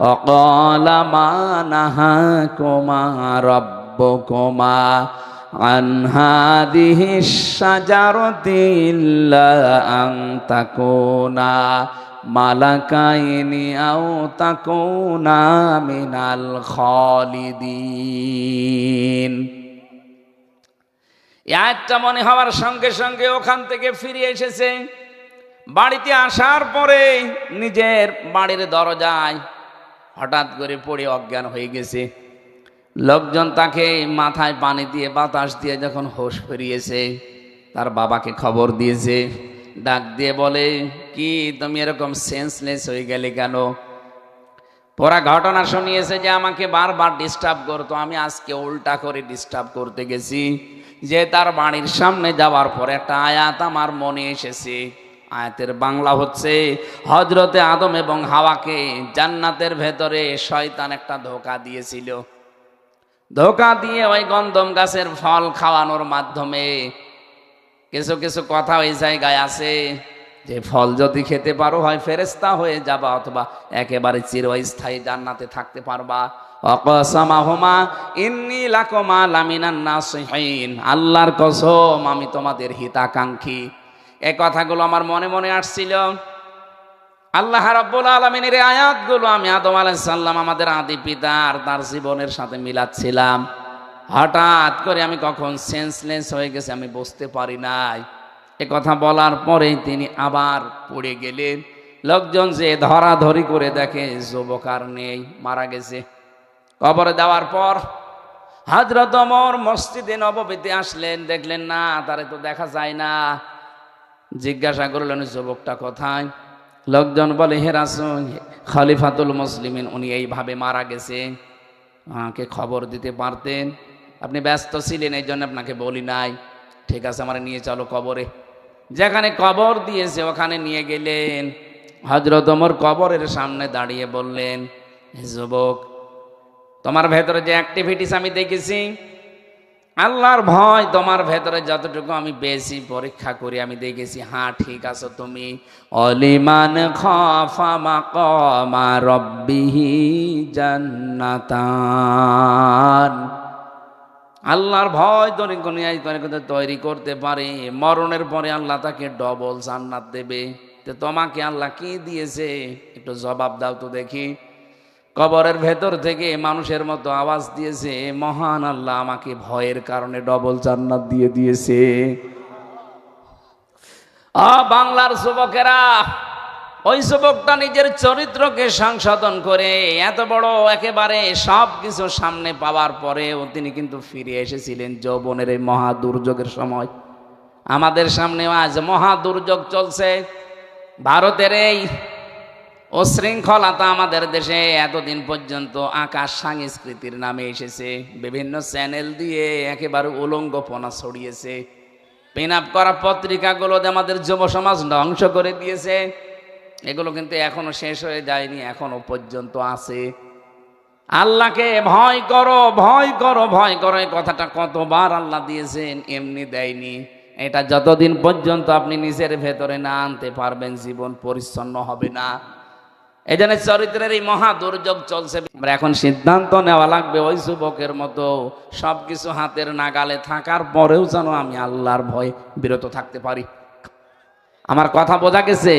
ওয়াকালা মা নাহাকুমা রাব্বুকুমা আন হাদিহিশ শাজারাতি ইল্লা আন তাকুনা মালাকাইনি আও তাকুনা মিনাল খালিদিন। এই আয়াতটা মনে হওয়ার সঙ্গে সঙ্গে ওখান থেকে ফিরে এসেছে। বাড়িতে আসার পরে নিজের বাড়ির দরজায় হঠাৎ করে পড়ে অজ্ঞান হয়ে গেছে। লোকজন তাকে মাথায় পানি দিয়ে বাতাস দিয়ে যখন হোশ ফিরিয়েছে, তার বাবাকে খবর দিয়েছে। ডাক দিয়ে বলে, কি তুমি এরকম সেন্সলেস হয়ে গেলে কেন? পুরা ঘটনা শুনিয়েছে যে আমাকে বারবার ডিস্টার্ব করতো, আমি আজকে উল্টা করে ডিস্টার্ব করতে গেছি। যে তার বাড়ির সামনে যাওয়ার পরে একটা আয়াত আমার মনে এসেছে। আয়াতের বাংলা হচ্ছে, হযরতে আদম এবং হাওয়াকে জান্নাতের ভেতরে শয়তান একটা ধোঁকা দিয়েছিল। ধোঁকা দিয়ে ওই গন্ধম গাছের ফল খাওয়ানোর মাধ্যমে কিছু কিছু কথা ওই জায়গায় আছে যে ফল যদি খেতে পারো হয় ফেরেশতা হয়ে যাবা, অথবা একেবারে চিরস্থায়ী জান্নাতে থাকতে পারবা। ওয়াকাসামাহুমা ইন্নী লাকুমা লামিনান নাসিহিন, আল্লাহর কসম আমি তোমাদের হিতাকাঙ্ক্ষী। এই কথাগুলো আমার মনে মনে আসছিল। আল্লাহ রাব্বুল আলামিনের এই আয়াতগুলো আমি আদম আলাইহিস সালাম আমাদের আদি পিতার তার জীবনের সাথে মিলাচ্ছিলাম। হঠাৎ করে আমি কখন সেন্সলেস হয়ে গেছে আমি বুঝতে পারি নাই। এ কথা বলার পরেই তিনি আবার পড়ে গেলেন। লোকজন যে ধরাধরি করে দেখে যুবক আর নেই, মারা গেছে। কবরে দেওয়ার পর হযরত ওমর মসজিদে নববীতে আসলেন, দেখলেন না তারে তো দেখা যায় না। জিজ্ঞাসা করলেন যুবকটা কোথায়? লোকজন বলে হে রাসূল, খলিফাতুল মুসলিমিন উনি এইভাবে মারা গেছে, আমাকে খবর দিতে পারতেন, আপনি ব্যস্ত ছিলেন এই জন্য আপনাকে বলি নাই। ঠিক আছে, আমার নিয়ে চলো কবরে। যেখানে কবর দিয়েছে ওখানে নিয়ে গেলেন। হযরত ওমর কবরের সামনে দাঁড়িয়ে বললেন, হে যুবক, তোমার ভেতরে যে অ্যাক্টিভিটিস আমি দেখেছি, আল্লাহর ভয় তোমার ভেতরে যতটুকু আমি বেশি পরীক্ষা করি আমি দেখেছি, হ্যাঁ ঠিক আছো তুমি। অলিমান খাফা মাকামা রাব্বিহি জান্নাতান, আল্লাহর ভয় তৈরি করতে পারে, মরণের পরে আল্লাহ তাকে ডবল জান্নাত দেবে। তো তোমাকে আল্লাহ কি দিয়েছে একটু জবাব দাও তো দেখি। কবরের ভেতর থেকে মানুষের মতো আওয়াজ দিয়েছে, মহান আল্লাহ আমাকে ভয়ের কারণে ডবল জান্নাত দিয়ে দিয়েছে। বাংলার যুবকেরা, ওই যুবকটা নিজের চরিত্রকে সংশোধন করে এত বড় একেবারে সব কিছু সামনে পাওয়ার পরেও তিনি কিন্তু ফিরে এসেছিলেন যৌবনের এই মহা দুর্যোগের সময়। আমাদের সামনেও আজ মহা দুর্যোগ চলছে। ভারতের এই অশৃঙ্খলতা আমাদের দেশে এতদিন পর্যন্ত আকাশ সংস্কৃতির নামে এসেছে, বিভিন্ন চ্যানেল দিয়ে একেবারে উলঙ্গপনা ছড়িয়েছে। পিন আপ করা পত্রিকাগুলোতে আমাদের যুব সমাজ ধ্বংস করে দিয়েছে। এগুলো কিন্তু এখনো শেষ হয়ে যায়নি, এখনো পর্যন্ত আছে। আল্লাহকে ভয় করো, ভয় করো, ভয় করো, এই কথাটা কতবার আল্লাহ দিয়েছেন, এমনি দেয়নি। এটা যতদিন পর্যন্ত আপনি নিজের ভেতরে না আনতে পারবেন জীবন পরিচ্ছন্ন হবে না। এই জন্য চরিত্রের এই মহা দুর্যোগ চলছে। আমরা এখন সিদ্ধান্ত নেওয়া লাগবে ওই যুবকের মতো, সবকিছু হাতের নাগালে থাকার পরেও যেন আমি আল্লাহর ভয়ে বিরত থাকতে পারি। আমার কথা বোঝা গেছে?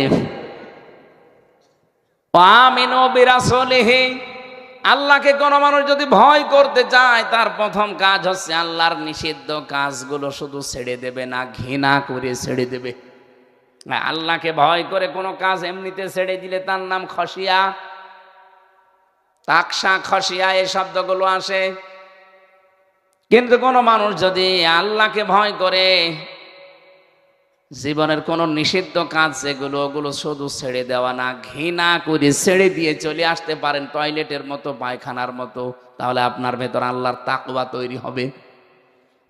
আমিনু বিরাসূলিহি, আল্লাহকে কোন মানুষ যদি ভয় করতে চায় তার প্রথম কাজ হচ্ছে আল্লাহর নিষিদ্ধ কাজগুলো শুধু ছেড়ে দেবে না, ঘৃণা করে ছেড়ে দেবে। আল্লাহকে ভয় করে কোনো কাজ এমনিতে ছেড়ে দিলে তার নাম খসিয়া, তাকসা, খসিয়া এই শব্দগুলো আসে। কিন্তু কোনো মানুষ যদি আল্লাহকে ভয় করে জীবনের কোনো নিষিদ্ধ কাজ যেগুলো ওগুলো শুধু ছেড়ে দেওয়া না, ঘৃণা করে ছেড়ে দিয়ে চলে আসতে পারেন টয়লেটের মতো, পায়খানার মতো, তাহলে আপনার ভেতর আল্লাহর তাকওয়া তৈরি হবে।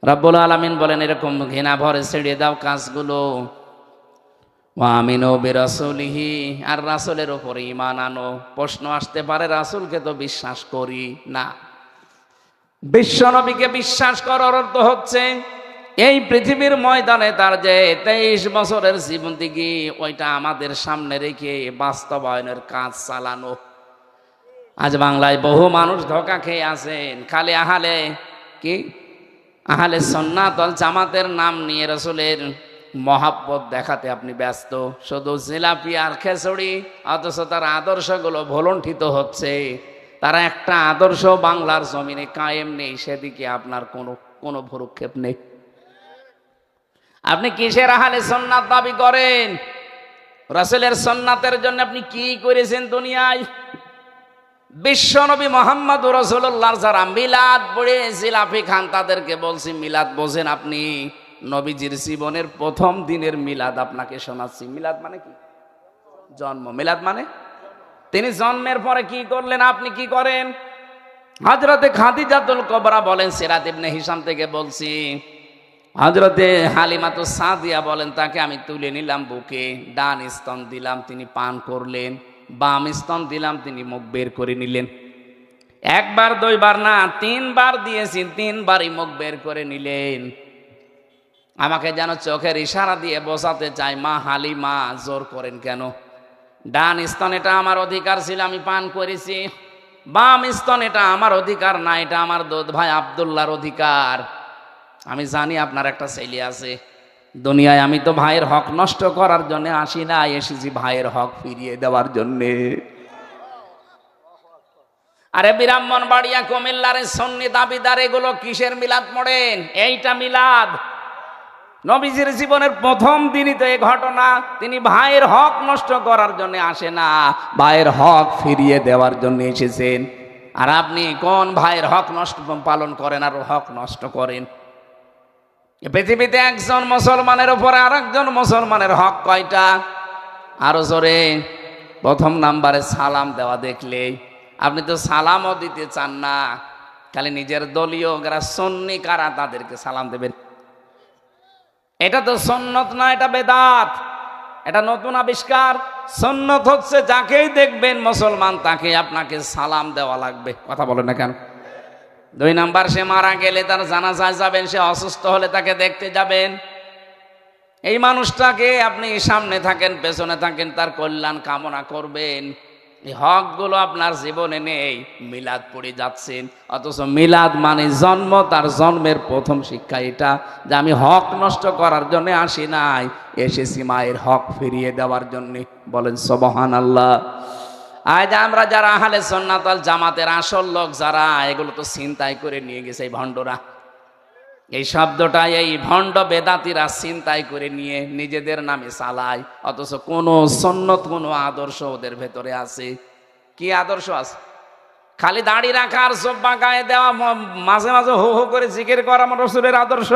রব্বুল আলামিন বলেন এরকম ঘৃণা ভরে ছেড়ে দাও কাজগুলো। আমিনু বিরাসূলিহি, আর রাসূলের উপর ঈমান আনো। প্রশ্ন আসতে পারে, রাসূলকে তো বিশ্বাস করি না। বিশ্বনবীকে বিশ্বাস করার অর্থ হচ্ছে এই পৃথিবীর ময়দানে তার যে 23 বছরের জীবনদিগি ওইটা আমাদের সামনে রেখে বাস্তবায়নের কাজ চালানো। আজ বাংলায় বহু মানুষ ধোঁকা খেয়ে আছেন, খালি আহলে সুন্নাত ওয়াল জামাতের নাম নিয়ে রাসূলের মহাব্বত দেখাতে আপনি ব্যস্ত, শুধু জিলাপি আর খেচড়ি, অথচ তার আদর্শগুলো ভুলণ্ঠিত হচ্ছে। তারা একটা আদর্শ বাংলার জমিনে কায়েম নেই, সেদিকে আপনার কোনো ভ্রুক্ষেপ নেই। আপনি কিসের আহলে সুন্নাত দাবি করেন? রাসূলের সুন্নাতের জন্য আপনি কি করেছেন দুনিয়ায়? বিশ্বনবী মুহাম্মদুর রাসূলুল্লাহ যারা মিলাদ পড়ে জিলাপি খান তাদেরকে বলছি মিলাদ বোঝেন আপনি? নবীজির জীবনের প্রথম দিনের মিলাদ আপনাকে শোনাচ্ছি। মিলাদ মানে কি? জন্ম। মিলাদ মানে তিনি জন্মের পরে কি করলেন, আপনি কি করেন? হযরতে খাদিজাতুল কুবরা বলেন, সিরাত ইবনে হিশাম থেকে বলছি, হযরতে হালিমাতুস সাদিয়া বলেন তাকে আমি তুলে নিলাম বুকে, ডান স্তন দিলাম তিনি পান করলেন, বাম স্তন দিলাম তিনি মুখ বের করে নিলেন। একবার দুইবার না, 3 বার দিয়েছি, 3 বারই মুখ বের করে নিলেন। আমাকে যেন চোখের ইশারা দিয়ে বোঝাতে চাই, মা হালিমা জোর করেন কেন? ডান স্তন এটা আমার অধিকার ছিল, আমি পান করেছি। বাম স্তন এটা আমার অধিকার না, এটা আমার দুধ ভাই আব্দুল্লাহর অধিকার। আমি জানি আপনার একটা ছেলে আছে দুনিয়ায়, আমি তো ভাইয়ের হক নষ্ট করার জন্য আসি না, এসেছি ভাইয়ের হক ফিরিয়ে দেওয়ার জন্যে। আরে ব্রাহ্মণবাড়িয়া কুমিল্লার সুন্নি দাবিদার এগুলো কিসের মিলাদ পড়েন? এইটা মিলাদ। নবীজির জীবনের প্রথম দিনই তো এই ঘটনা। তিনি ভাইয়ের হক নষ্ট করার জন্য আসে না, ভাইয়ের হক ফিরিয়ে দেওয়ার জন্য এসেছেন। আর আপনি কোন ভাইয়ের হক নষ্ট পালন করেন আর হক নষ্ট করেন? পৃথিবীতে একজন মুসলমানের উপরে আর একজন মুসলমানের হক কয়টা? আরো জোরে। প্রথম নাম্বারে সালাম দেওয়া। দেখলে আপনি তো সালামও দিতে চান না, খালি নিজের দলীয় যারা সুন্নি কারা তাদেরকে সালাম দেবেন। এটা তো সুন্নত না, এটা বেদাত, এটা নতুন আবিষ্কার। সুন্নত হচ্ছে যাকেই দেখবেন মুসলমান তাকে আপনাকে সালাম দেওয়া লাগবে। কথা বলেন না কেন? 2 নাম্বার, সে মারা গেলে তার জানাজায় যাবেন, সে অসুস্থ হলে তাকে দেখতে যাবেন। এই মানুষটাকে আপনি সামনে থাকেন পেছনে থাকেন, তার কল্যাণ কামনা করবেন। এই হকগুলো আপনার জীবনে নেই, মিলাদ পড়ে যাচ্ছেন। অথচ মিলাদ মানে জন্ম, তার জন্মের প্রথম শিক্ষা এটা যে আমি হক নষ্ট করার জন্য আসি নাই, এসেছি মায়ের হক ফিরিয়ে দেওয়ার জন্য। বলেন সুবহানাল্লাহ। আজ আমরা যারা আহলে সুন্নাত ওয়াল জামাতের আসল লোক যারা, এগুলো তো ছিনতাই করে নিয়ে গেছে এই ভণ্ডরা। এই শব্দটা এই ভণ্ড বেদাতিরা ছিনতাই করে নিয়ে নিজেদের নামে চালায়। অথচ কোনো সুন্নত কোনো আদর্শ ওদের ভেতরে আছে। কি আদর্শ আছে? খালি দাড়ি রাখা আর জব্বা গায়ে দেওয়া, মাঝে মাঝে হো হো করে জিকির করা রাসূলের আদর্শ।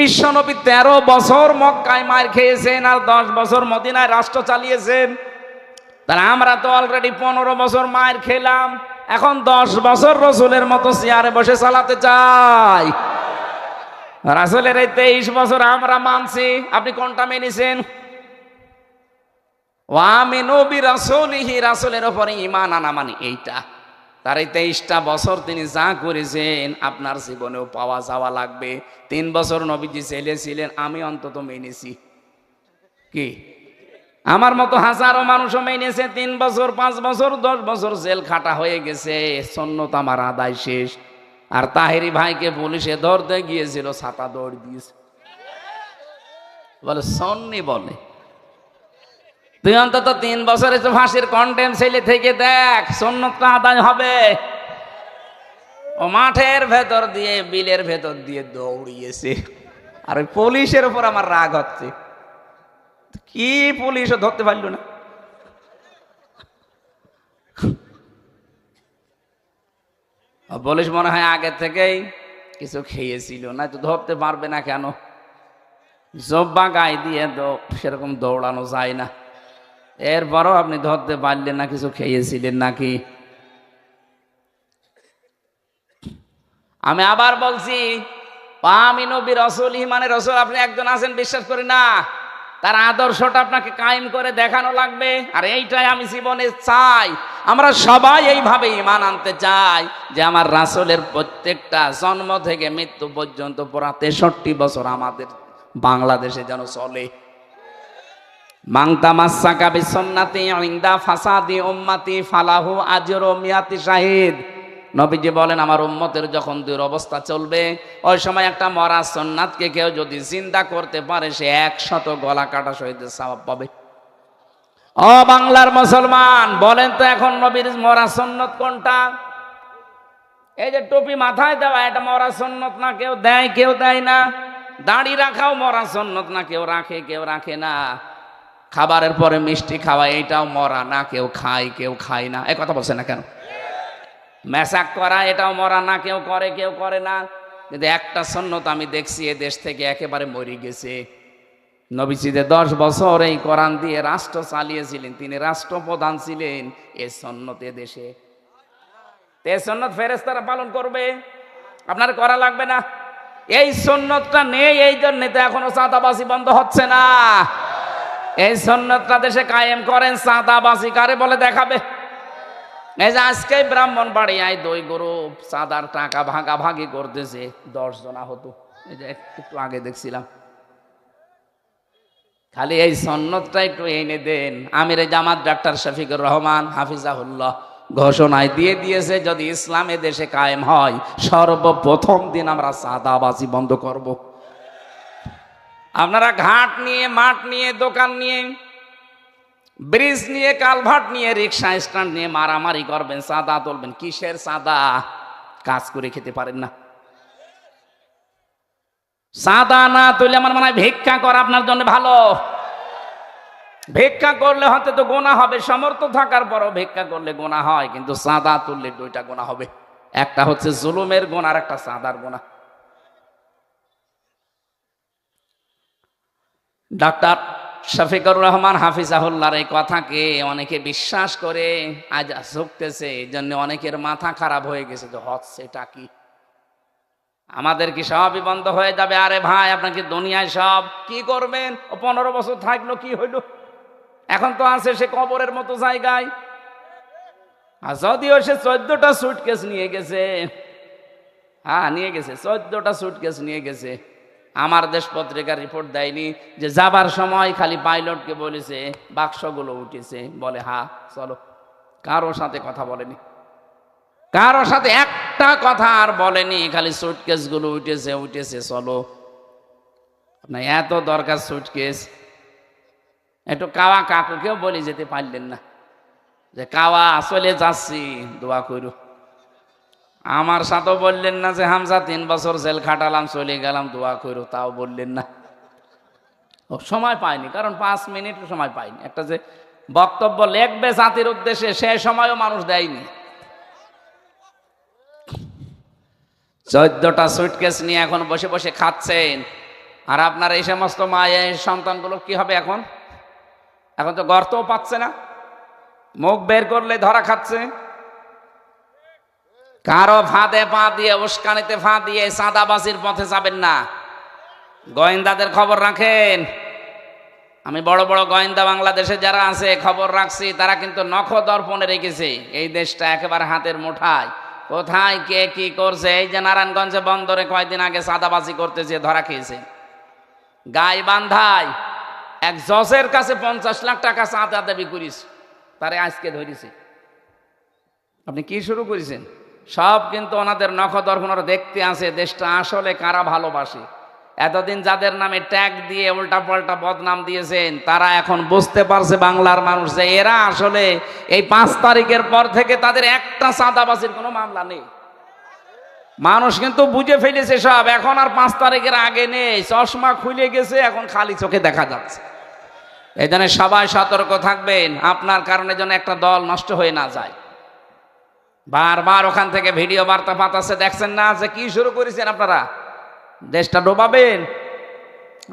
বিশ্বনবী 13 বছর মক্কায় মার খেয়েছেন আর 10 বছর মদিনায় রাষ্ট্র চালিয়েছেন। তাহলে আমরা তো অলরেডি 15 বছর মার খেলাম, এখন 10 বছর রাসূলের মতো চেয়ারে বসে চালাতে চাই। রাসূলের এই 23 বছর আমরা মানছি, আপনি কোনটা মেনেছেন? ওয়া আমিনু বিরাসূলিহি, রাসূলের উপরে ঈমান আনা মানে এইটা। তার এই 23টা বছর তিনি যা করেছেন আপনার জীবনেও পাওয়া যাওয়া লাগবে। 3 বছর নবীজি জেলে ছিলেন, আমি অন্তত মেনেছি। কি আমার মতো হাজারো মানুষও মেনেছে। 3 বছর 5 বছর 10 বছর জেল খাটা হয়ে গেছে, সুন্নত আমার আদায় শেষ। আর তাহেরি ভাইকে পুলিশে ধরতে গিয়েছিল, ছাতা দৌড় দিয়েছে। বলে সন্নি বলে তুই অন্তত 3 বছরে তো ফাঁসির কন্টেম ছেলে থেকে দেখ, সুন্নতটা আদায় হবে। ও মাঠের ভেতর দিয়ে বিলের ভেতর দিয়ে দৌড়িয়েছে। আর ওই পুলিশের উপর আমার রাগ হচ্ছে, কি পুলিশও ধরতে পারল না। পুলিশ মনে হয় আগে থেকেই কিছু খেয়েছিল, না তো ধরতে পারবে না কেন? জব্বা গায়ে দিয়ে তো সেরকম দৌড়ানো যায় না। এরপরও আপনি ধরতে পারলেন না, কিছু খেয়েছিলেন নাকি? আমি আবার বলছি, আমিনু বিরাসূলিহি মানে রাসূল আপনি একজন আছেন বিশ্বাস করি না, তার আদর্শটা আপনাকে কায়েম করে দেখানো লাগবে। আর এইটাই আমি জীবনে চাই। আমরা সবাই এইভাবে ঈমান আনতে চাই যে আমার রাসূলের প্রত্যেকটা জন্ম থেকে মৃত্যু পর্যন্ত পুরা 63 বছর আমাদের বাংলাদেশে যেন চলে। মান তামাসসাকা বিসুন্নতি ইনদা ফাসাদি উম্মতি ফালাহু আজরু মিয়াতি শাহিদ। নবীজি বলেন আমার উম্মতের যখন দুরবস্থা চলবে, ওই সময় একটা মরা সুন্নাতকে কেউ যদি জিন্দা করতে পারে, সে 100 গলা কাটা শহীদের সওয়াব পাবে। ও বাংলার মুসলমান, বলেন তো এখন নবীর মরা সুন্নত কোনটা? এই যে টুপি মাথায় দেওয়া, এটা মরা সুন্নত না? কেউ দেয় কেউ দেয় না। দাড়ি রাখাও মরা সুন্নত না? কেউ রাখে কেউ রাখে না। খাবারের পরে মিষ্টি খাওয়া, এইটাও মরা না? কেউ খায় কেউ খায় না। এই কথা বলছে না কেন? মেসাক করা, এটাও মরা না? কেউ করে কেউ করে না। কিন্তু একটা সুন্নত আমি দেখছি এ দেশ থেকে একেবারে মরে গেছে। নবীজি 10 বছর এই কোরআন দিয়ে রাষ্ট্র চালিয়েছিলেন, তিনি রাষ্ট্রপ্রধান ছিলেন। এই সুন্নত এ দেশে, এই সুন্নত ফেরেশতারা পালন করবে, আপনার করা লাগবে না। এই সুন্নতটা নেই, এই জন্য তো এখনো চাঁদাবাজি বন্ধ হচ্ছে না। এই সুন্নতটা দেশে কায়েম করেন। চাঁদাবাজি কারে বলে দেখাবে। এই যে আজকে ব্রাহ্মণবাড়িয়ায় 2 গ্রুপ চাঁদার টাকা ভাগাভাগি করতেছে, 10 জন আহত। এই যে একটু আগে দেখছিলাম। খালি এই সুন্নতটা একটু এনে দেন। আমিরে জামাত ডাক্তার শফিকুর রহমান হাফিজাহুল্লাহ ঘোষণায় দিয়ে দিয়েছে যদি ইসলাম এ দেশে কায়েম হয় সর্বপ্রথম দিন আমরা চাঁদাবাজি বন্ধ করব। আপনারা ঘাট নিয়ে, মাঠ নিয়ে, দোকান নিয়ে, ব্রিজ নিয়ে, কালভার্ট নিয়ে, রিক্সা স্ট্যান্ড নিয়ে মারামারি করবেন, চাঁদা তুলবেন। কিসের চাঁদা? কাজ করে খেতে পারেন না। চাঁদা না তুলে আমার মনে হয় ভিক্ষা করা আপনার জন্য ভালো। ভিক্ষা করলে হয়তো তো গোনা হবে, সামর্থ্য থাকার পরও ভিক্ষা করলে গোনা হয়, কিন্তু চাঁদা তুললে দুইটা গোনা হবে। একটা হচ্ছে জুলুমের গোনা, আর একটা চাঁদার গোনা। ডাক্তার শফিকুর রহমান হাফিজাহুল্লাহর এই কথাকে অনেকে বিশ্বাস করে আজ ঝুঁকতেছে, এই জন্য অনেকের মাথা খারাপ হয়ে গেছে যে হচ্ছে এটা কি, আমাদের কি সবই বন্ধ হয়ে যাবে? আরে ভাই, আপনাকে দুনিয়ায় সব কি করবেন? ও 15 বছর থাকলো, কি হইল? এখন তো আছে সে কবরের মতো জায়গায়। আর যদিও সে 14টা সুটকেস নিয়ে গেছে, হ্যাঁ নিয়ে গেছে, 14টা সুটকেস নিয়ে গেছে। আমার দেশ পত্রিকার রিপোর্ট দেয়নি যে যাবার সময় খালি পাইলটকে বলেছে বাক্সগুলো উঠেছে, বলে হ্যাঁ চলো। কারো সাথে কথা বলেনি, কারো সাথে একটা কথা আর বলেনি, খালি সুটকেস গুলো উঠেছে, উঠেছে চলো। আপনার এত দরকার সুটকেস, একটু কাওয়া কাকুকেও বলে যেতে পারলেন না যে কাওয়া চলে যাচ্ছি, দোয়া করু। আমার সাথেও বললেন না যে হামজা 3 বছর জেল খাটালাম, চলে গেলাম, দোয়া করু, তাও বললেন না। ও সময় পায়নি, কারণ 5 মিনিট সময় পায়নি। একটা যে বক্তব্য লেখবে জাতির উদ্দেশ্যে, সে সময়ও মানুষ দেয়নি। 14টা সুটকেস নিয়ে এখন বসে বসে খাচ্ছেন। আর আপনার এই সমস্ত মায়ের সন্তানগুলো কি হবে এখন? এখন তো গর্তও পাচ্ছে না, মুখ বের করলে ধরা খাচ্ছে। কারো ফাঁদে পা দিয়ে, উস্কানিতে ফা দিয়ে চাঁদাবাজির পথে যাবেন না। গোয়েন্দাদের খবর রাখেন। আমি বড় বড় গোয়েন্দা বাংলাদেশে যারা আছে খবর রাখছি, তারা কিন্তু নখ দর্পণে রেখেছে এই দেশটা একেবারে হাতের মুঠায়। কোথায় কে কি করছে, এই যে নারায়ণগঞ্জে বন্দরে কয়েকদিন আগে চাঁদাবাজি করতেছে, ধরা খেয়েছে। গাইবান্ধায় এক জজের কাছে 50 লাখ টাকা চাঁদা দাবি করিস, তারে আজকে ধরেছে। আপনি কি শুরু করেছেন? সব কিন্তু ওনাদের নখ দর্পণ দেখতে আছে দেশটা আসলে কারা ভালোবাসে। এতদিন যাদের নামে ট্যাগ দিয়ে উল্টা পাল্টা বদনাম দিয়েছেন, তারা এখন বুঝতে পারছে বাংলার মানুষ যে এরা আসলে এই 5 তারিখের পর থেকে তাদের একটা চাঁদাবাজির কোনো মামলা নেই। মানুষ কিন্তু বুঝে ফেলেছে সব, এখন আর 5 তারিখের আগে নেই, চশমা খুলে গেছে, এখন খালি চোখে দেখা যাচ্ছে। এই জন্য সবাই সতর্ক থাকবেন, আপনার কারণে যেন একটা দল নষ্ট হয়ে না যায়। বারবার ওখান থেকে ভিডিও বার্তা পাঠাচ্ছে, দেখছেন না যে কি শুরু করেছেন আপনারা? দেশটা ডোবাবেন।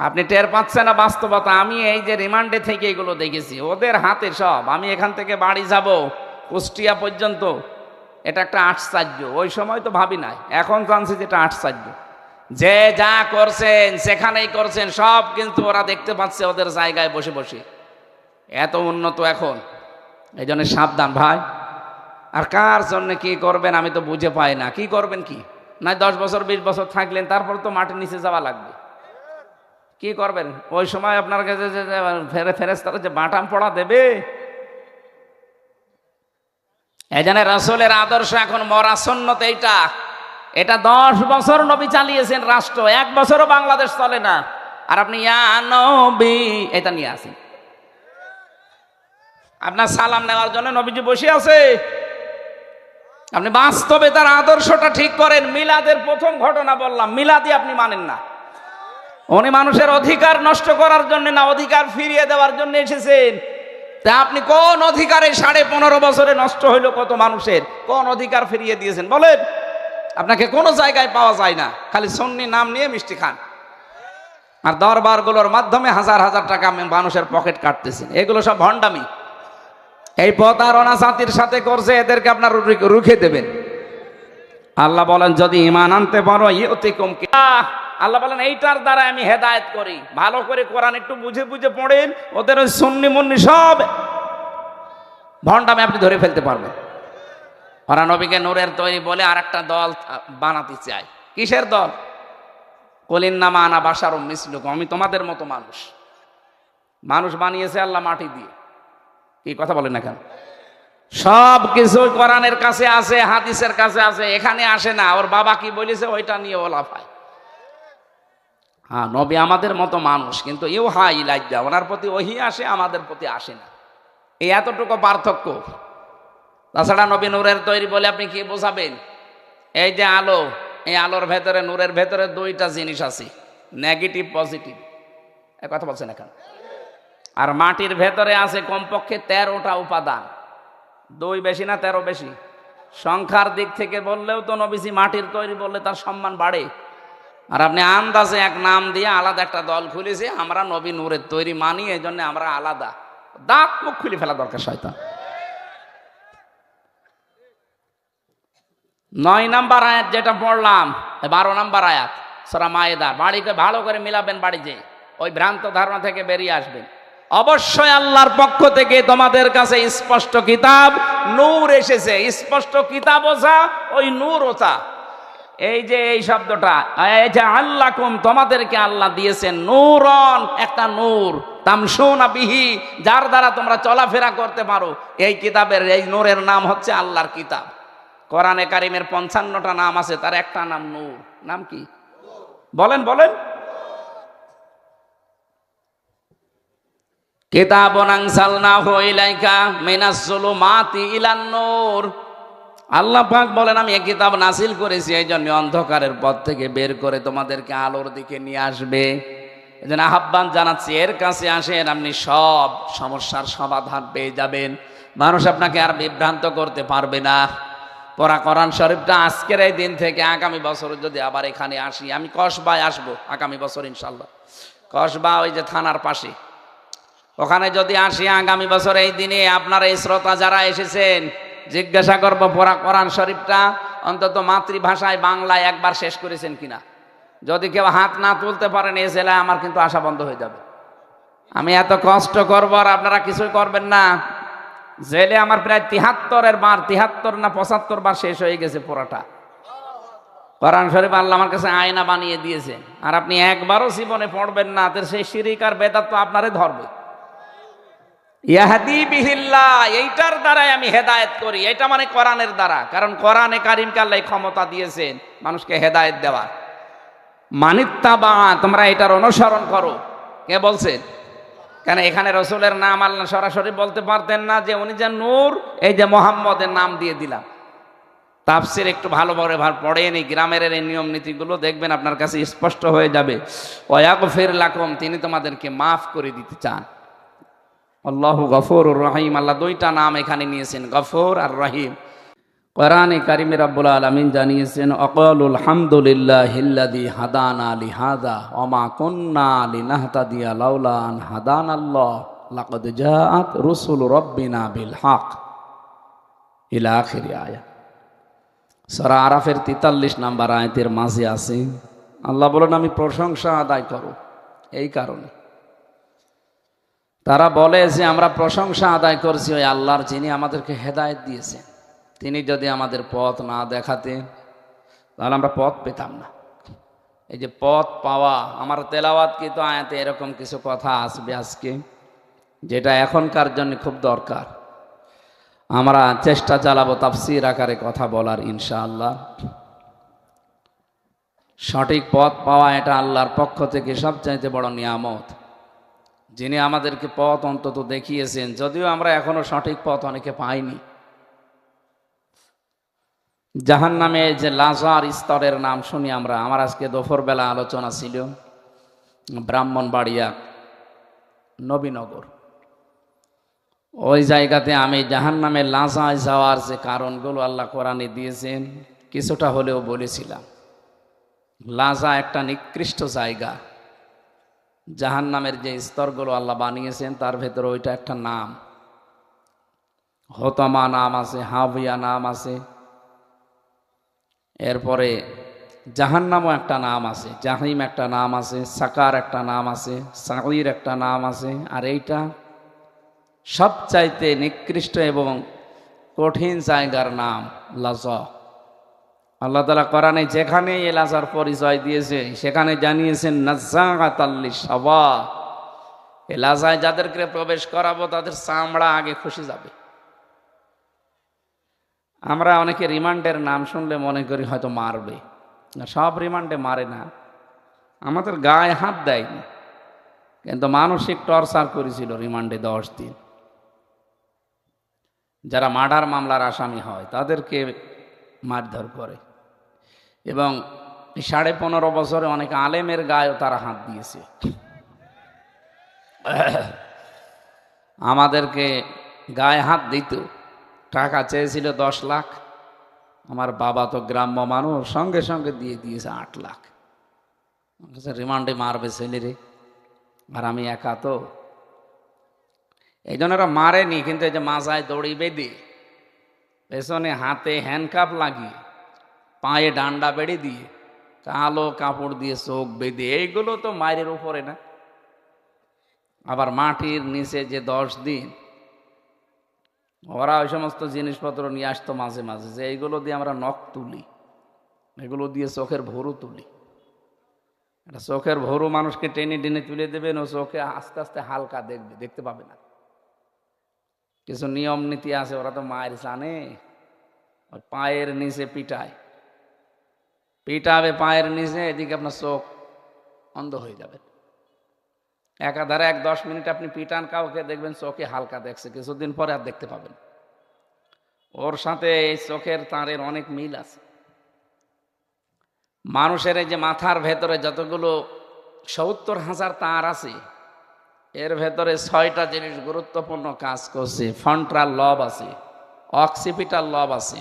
আপনি টের পাচ্ছেন না বাস্তবতা। আমি এই যে রিমান্ডে থেকে এগুলো দেখেছি, ওদের হাতে সব। আমি এখান থেকে বাড়ি যাব কুষ্টিয়া পর্যন্ত, এটা একটা আশ্চর্য। ওই সময় তো ভাবি নাই, এখন জানছি যেটা আশ্চর্য। যে যা করছেন সেখানেই করছেন, সব কিন্তু ওরা দেখতে পাচ্ছে ওদের জায়গায় বসে বসে। এত উন্নত এখন, এই জন্য সাবধান ভাই। আর কার জন্য কি করবেন আমি তো বুঝে পাই না। কি করবেন কি না, 10 বছর 20 বছর থাকলেন, তারপর তো মাটির নিচে যাওয়া লাগবে। কি করবেন ওই সময়? আপনার কাছে ফেরেশতারা যে বাটাম পড়া দেবে। এই জন্য রাসূলের আদর্শ এখন মরা সুন্নত। এটা 10 বছর নবী চালিয়েছেন রাষ্ট্র, 1 বছরও বাংলাদেশ চলে না। আর আপনি ইয়া নবী এটা নিয়ে আসেন। আপনার সালাম নেওয়ার জন্য নবীজি বসে আছে। আপনি বাস্তবে তার আদর্শটা ঠিক করেন। মিলাদের প্রথম ঘটনা বললাম, মিলাদি আপনি মানেন না। উনি মানুষের অধিকার নষ্ট করার জন্য না, অধিকার ফিরিয়ে দেওয়ার জন্য এসেছেন। তা আপনি কোন অধিকারে 15.5 বছরে নষ্ট হইল কত মানুষের? কোন অধিকার ফিরিয়ে দিয়েছেন বলেন? আপনাকে কোনো জায়গায় পাওয়া যায় না, খালি সুন্নি নাম নিয়ে মিষ্টি খান। আর দরবারগুলোর মাধ্যমে হাজার হাজার টাকা মানুষের পকেট কাটতেছেন। এগুলো সব ভণ্ডামি। এই প্রতারণা জাতির সাথে করছে, এদেরকে আপনার রুখে দেবেন। আল্লাহ বলেন যদি ঈমান আনতে পারো ইউতিকুম, আল্লাহ বলেন এইটার দ্বারা আমি হেদায়েত করি। ভালো করে কোরআন একটু বুঝে বুঝে পড়েন, ওদের ওই সুন্নি মুন্নি সব ভণ্ডামি আপনি ধরে ফেলতে পারবেন। ওরা নবীকে নূরের তৈরি বলে আর একটা দল বানাতে চায়। কিসের দল? কুল ইন্নামা আনা বাশারুম মিসলুকুম, আমি তোমাদের মতো মানুষ। মানুষ বানিয়েছে আল্লাহ মাটি দিয়ে। কি কথা বলেন না কেন? সব কিছু কোরআনের কাছে আছে, হাদিসের কাছে আছে, এখানে আসে না। ওর বাবা কি বলেছে ওইটা নিয়ে ওলা পায়। হ্যাঁ, নবী আমাদের মতো মানুষ, কিন্তু ইউহা ইলাইয়া, ওনার প্রতি ওহী আসে, আমাদের প্রতি আসে না। এই এতটুকু পার্থক্য। তাছাড়া নবী নূরের তৈরি বলে আপনি কি বোঝাবেন? এই যে আলো, এই আলোর ভেতরে, নূরের ভেতরে দুইটা জিনিস আছে, নেগেটিভ পজিটিভ। এ কথা বলছেন এখন। আর মাটির ভেতরে আছে কমপক্ষে 13টা উপাদান। 2 বেশি না 13 বেশি? সংখ্যার দিক থেকে বললেও তো নবীজি মাটির তৈরি বললে তার সম্মান বাড়ে। আর আপনি আন্দাজে এক নাম দিয়ে আলাদা একটা দল খুলেছে, আমরা নবী নূরের তৈরি মানি, এই জন্য আমরা আলাদা। দাঁত মুখ খুলে ফেলা দরকার শয়তান। 9 নাম্বার আয়াত যেটা পড়লাম, 12 নাম্বার আয়াত সূরা মায়েদা, বাড়িকে ভালো করে মিলাবেন, বাড়ি যে ওই ভ্রান্ত ধারণা থেকে বেরিয়ে আসবেন। অবশ্যই আল্লাহর পক্ষ থেকে তোমাদের কাছে স্পষ্ট কিতাব নূর এসেছে। স্পষ্ট কিতাব ওসা, ওই নূর ওসা। এই যে এই শব্দটা, এই যে আল্লাকুম, তোমাদেরকে আল্লাহ দিয়েছেন নূরন, একটা নূর, তামশুনা বিহি, যার দ্বারা তোমরা চলাফেরা করতে পারো। এই কিতাবের, এই নূরের নাম হচ্ছে আল্লাহর কিতাব। কোরআনে কারিমের 55টা নাম আছে, তার একটা নাম নূর। নাম কি বলেন বলেন? কিতাবুন আনজালনাহু ইলাইকা মিনাজ যুলুমাতি ইলান নূর। আল্লাহ পাক বলেন, আমি এই কিতাব নাজিল করেছি এই জন্য অন্ধকারের পথ থেকে বের করে তোমাদেরকে আলোর দিকে নিয়ে আসবে। এজন্য আহ্বান জানাচ্ছি, এর কাছে আসেন, আপনি সব সমস্যার সমাধান পেয়ে যাবেন। মানুষ আপনাকে আর বিভ্রান্ত করতে পারবে না। পড়া কোরআন শরীফটা আজকের এই দিন থেকে আগামী বছর যদি আবার এখানে আসি, আমি কসবায় আসবো আগামী বছর ইনশাল্লাহ। কসবা ওই যে থানার পাশে, ওখানে যদি আসি আগামী বছর এই দিনে, আপনার এই শ্রোতা যারা এসেছেন, জিজ্ঞাসা করবো পড়া কোরআন শরীফটা অন্তত মাতৃভাষায় বাংলায় একবার শেষ করেছেন কিনা। যদি কেউ হাত না তুলতে পারেন, এই জেলায় আমার কিন্তু আশা বন্ধ হয়ে যাবে। আমি এত কষ্ট করবো আর আপনারা কিছুই করবেন না। জেলে আমার প্রায় 73 বার, 73 না 75 বার শেষ হয়ে গেছে পড়াটা। কোরআন শরীফ আল্লাহ আমার কাছে আয়না বানিয়ে দিয়েছে, আর আপনি একবারও জীবনে পড়বেন না, সেই শিরিক আর বেদাত তো আপনারে ধরবে। ইয়াহদি বিহিল্লাহ, এইটার দ্বারাই আমি হেদায়েত করি। এটা মানে কোরআনের দ্বারা, কারণ কোরআনে কারিমকে আল্লাহ ক্ষমতা দিয়েছেন মানুষকে হেদায়েত দেওয়ার। মানিত্তাবা, তোমরা এটার অনুসরণ করো। কে বলছেন? কেন এখানে রসুলের নাম আল্লাহ সরাসরি বলতে পারতেন না যে উনি যে নূর, এই যে মোহাম্মদের নাম দিয়ে দিলাম। তাফসির একটু ভালো করে পড়েন, এই গ্রামের এই নিয়ম নীতিগুলো দেখবেন আপনার কাছে স্পষ্ট হয়ে যাবে। ওয়াগফির লাকুম, তিনি তোমাদেরকে মাফ করে দিতে চান। আল্লাহু গফুরুর রহিম, আল্লাহ 2টা নাম এখানে নিয়েছেন, গফুর আর রহিম। কোরআনে কারিমে রব্বুল আলামিন জানিয়েছেন, আকালুল হামদুলিল্লাহিল্লাযী হাদানা লিহাযা ওয়া মা কুন্না লিনাহতাদিয়া লাউলা আন হাদানাল্লাহ লাকাদ জাআত রুসুলু রাব্বিনা বিল হক, ইলা আখির আয়াত। সূরা আরাফের 43 নম্বর আয়াতের মাঝে আছে, আল্লাহ বলেন, আমি প্রশংসা আদায় করব। এই কারণে তারা বলে যে আমরা প্রশংসা আদায় করছি ওই আল্লাহর, যিনি আমাদেরকে হেদায়েত দিয়েছেন। তিনি যদি আমাদের পথ না দেখাতেন তাহলে আমরা পথ পেতাম না। এই যে পথ পাওয়া, আমার তেলাওয়াতকৃত আয়াতে এরকম কিছু কথা আসবে আজকে, যেটা এখনকার জন্য খুব দরকার। আমরা চেষ্টা চালাবো তাফসীর আকারে কথা বলার ইনশাআল্লাহ। সঠিক পথ পাওয়া এটা আল্লাহর পক্ষ থেকে সবচাইতে বড় নিয়ামত, যিনি আমাদেরকে পথ অন্তত দেখিয়েছেন, যদিও আমরা এখনো সঠিক পথ অনেকে পাইনি। জাহান্নামে যে লাজার স্তরের নাম শুনি আমরা, আমার আজকে দুপুরবেলা আলোচনা ছিল ব্রাহ্মণবাড়িয়া নবীনগর, ওই জায়গাতে আমি জাহান্নামে লাজায় যাওয়ার যে কারণগুলো আল্লাহ কোরআনে দিয়েছেন কিছুটা হলেও বলেছিলাম। লাজা একটা নিকৃষ্ট জায়গা, জাহান্নামের যে স্তরগুলো আল্লাহ বানিয়েছেন তার ভেতরে ওইটা একটা নাম। হোতামা নাম আছে, হাবিয়া নাম আছে, এরপরে জাহান্নামও একটা নাম আছে, জাহিম একটা নাম আছে, সাকার একটা নাম আছে, সাঈর একটা নাম আছে, আর এইটা সবচাইতে নিকৃষ্ট এবং কঠিন জায়গার নাম লাজা। আল্লাহ তাআলা কোরআনে যেখানে এই লাজার পরিচয় দিয়েছে সেখানে জানিয়েছেন নাজ্জাআতাল লিশাওয়া, এই লাজায় যাদেরকে প্রবেশ করাবো তাদের চামড়া আগে খসে যাবে। আমরা অনেকে রিমান্ডের নাম শুনলে মনে করি হয়তো মারবে, সব রিমান্ডে মারে না, আমাদের গায়ে হাত দেয়নি, কিন্তু মানসিক টর্চার করেছিল রিমান্ডে 10 দিন। যারা মার্ডার মামলার আসামি হয় তাদেরকে মারধর করে, এবং 15.5 বছরে অনেক আলেমের গায়েও তারা হাত দিয়েছে। আমাদেরকে গায়ে হাত দিত, টাকা চেয়েছিল 10 লাখ, আমার বাবা তো গ্রাম্য মানুষ, সঙ্গে সঙ্গে দিয়ে দিয়েছে 8 লাখ। রিমান্ডে মারবে ছেলেরে, আর আমি একা তো, এই জন্য ওরা মারেনি, কিন্তু এই যে মাজায় দড়ি বেঁধে, পেছনে হাতে হ্যান্ডকাপ লাগিয়ে, পায়ে ডান্ডা বেড়ে দিয়ে, কালো কাপড় দিয়ে চোখ বেঁধে, এইগুলো তো মায়ের উপরে না। আবার মাটির নিচে যে 10 দিন, ওরা ওই সমস্ত জিনিসপত্র নিয়ে আসতো মাঝে মাঝে, যে এইগুলো দিয়ে আমরা নখ তুলি, এগুলো দিয়ে চোখের ভরু তুলি। এটা চোখের ভরু মানুষকে টেনে টেনে তুলে দেবেন, ও চোখে আস্তে আস্তে হালকা দেখবে, দেখতে পাবে না। কিছু নিয়ম নীতি আছে, ওরা তো মায়ের জানে। ওই পায়ের নিচে পিটাবে পায়ের নিচে, এদিকে আপনার চোখ অন্ধ হয়ে যাবে। একাধারে 10 মিনিট আপনি পিটান কাউকে, দেখবেন চোখে হালকা দেখছে, কিছুদিন পরে আর দেখতে পাবেন। ওর সাথে এই চোখের তারের অনেক মিল আছে। মানুষের এই যে মাথার ভেতরে যতগুলো 70,000 তার আছে, এর ভেতরে 6টা জিনিস গুরুত্বপূর্ণ কাজ করছে। ফ্রন্টাল লব আছে, অক্সিপিটাল লব আছে,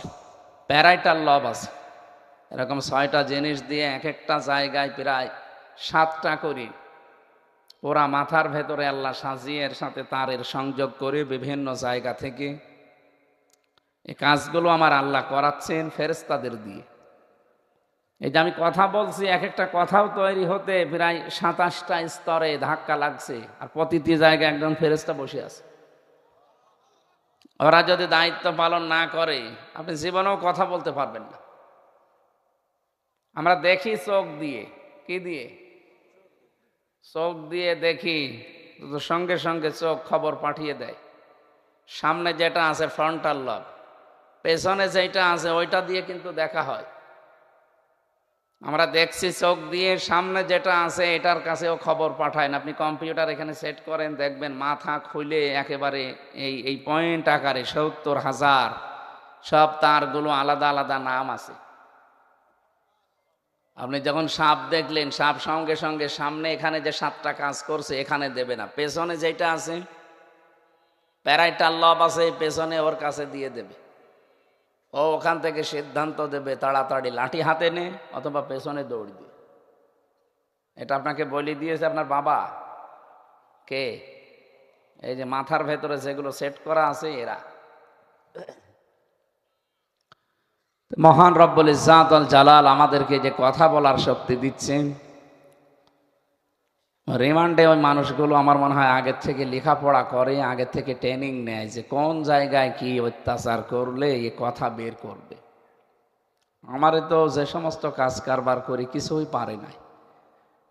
প্যারাইটাল লব আছে। এরকম 6টা জিনিস দিয়ে এক একটা জায়গায় প্রায় 7টা করে ওরা মাথার ভেতরে আল্লাহ সাজিয়ে এর সাথে তারের সংযোগ করে বিভিন্ন জায়গা থেকে এই কাজগুলো আমার আল্লাহ করাচ্ছেন ফেরেশতাদের দিয়ে। এই যে আমি কথা বলছি, এক একটা কথাও তৈরি হতে প্রায় 27টা স্তরে ধাক্কা লাগছে, আর প্রতিটি জায়গায় একজন ফেরেশতা বসে আছে। ওরা যদি দায়িত্ব পালন না করে, আপনি জীবনেও কথা বলতে পারবেন না। আমরা দেখি চোখ দিয়ে, কি দিয়ে? চোখ দিয়ে দেখি, সঙ্গে সঙ্গে চোখ খবর পাঠিয়ে দেয়। সামনে যেটা আছে ফ্রন্টাল লব, পেছনে যেটা আছে ওইটা দিয়ে কিন্তু দেখা হয়। আমরা দেখছি চোখ দিয়ে, সামনে যেটা আছে এটার কাছেও খবর পাঠায় না। আপনি কম্পিউটার এখানে সেট করেন, দেখবেন মাথা খুলে একেবারে এই পয়েন্ট আকারে 70,000 সব তারগুলো আলাদা আলাদা নাম আছে। আপনি যখন সাপ দেখলেন, সাপ সঙ্গে সঙ্গে সামনে এখানে যে 7টা কাজ করছে এখানে দেবে না, পেছনে যেটা আছে প্যারাইটাল লব আছে, পেছনে ওর কাছে দিয়ে দেবে। ও ওখান থেকে সিদ্ধান্ত দেবে তাড়াতাড়ি লাঠি হাতে নে অথবা পেছনে দৌড় দিয়ে। এটা আপনাকে বলে দিয়েছে আপনার বাবা। কে? এই যে মাথার ভেতরে যেগুলো সেট করা আছে এরা। মহান রব্বুল ইজ্জাত ওয়াল জালাল আমাদেরকে যে কথা বলার শক্তি দিচ্ছেন, রিমান্ডে ওই মানুষগুলো আমার মনে হয় আগের থেকে লেখাপড়া করে, আগের থেকে ট্রেনিং নেয় যে কোন জায়গায় কি অত্যাচার করলে এ কথা বের করবে। আমারে তো যে সমস্ত কাজ কারবার করি কিছুই পারে নাই,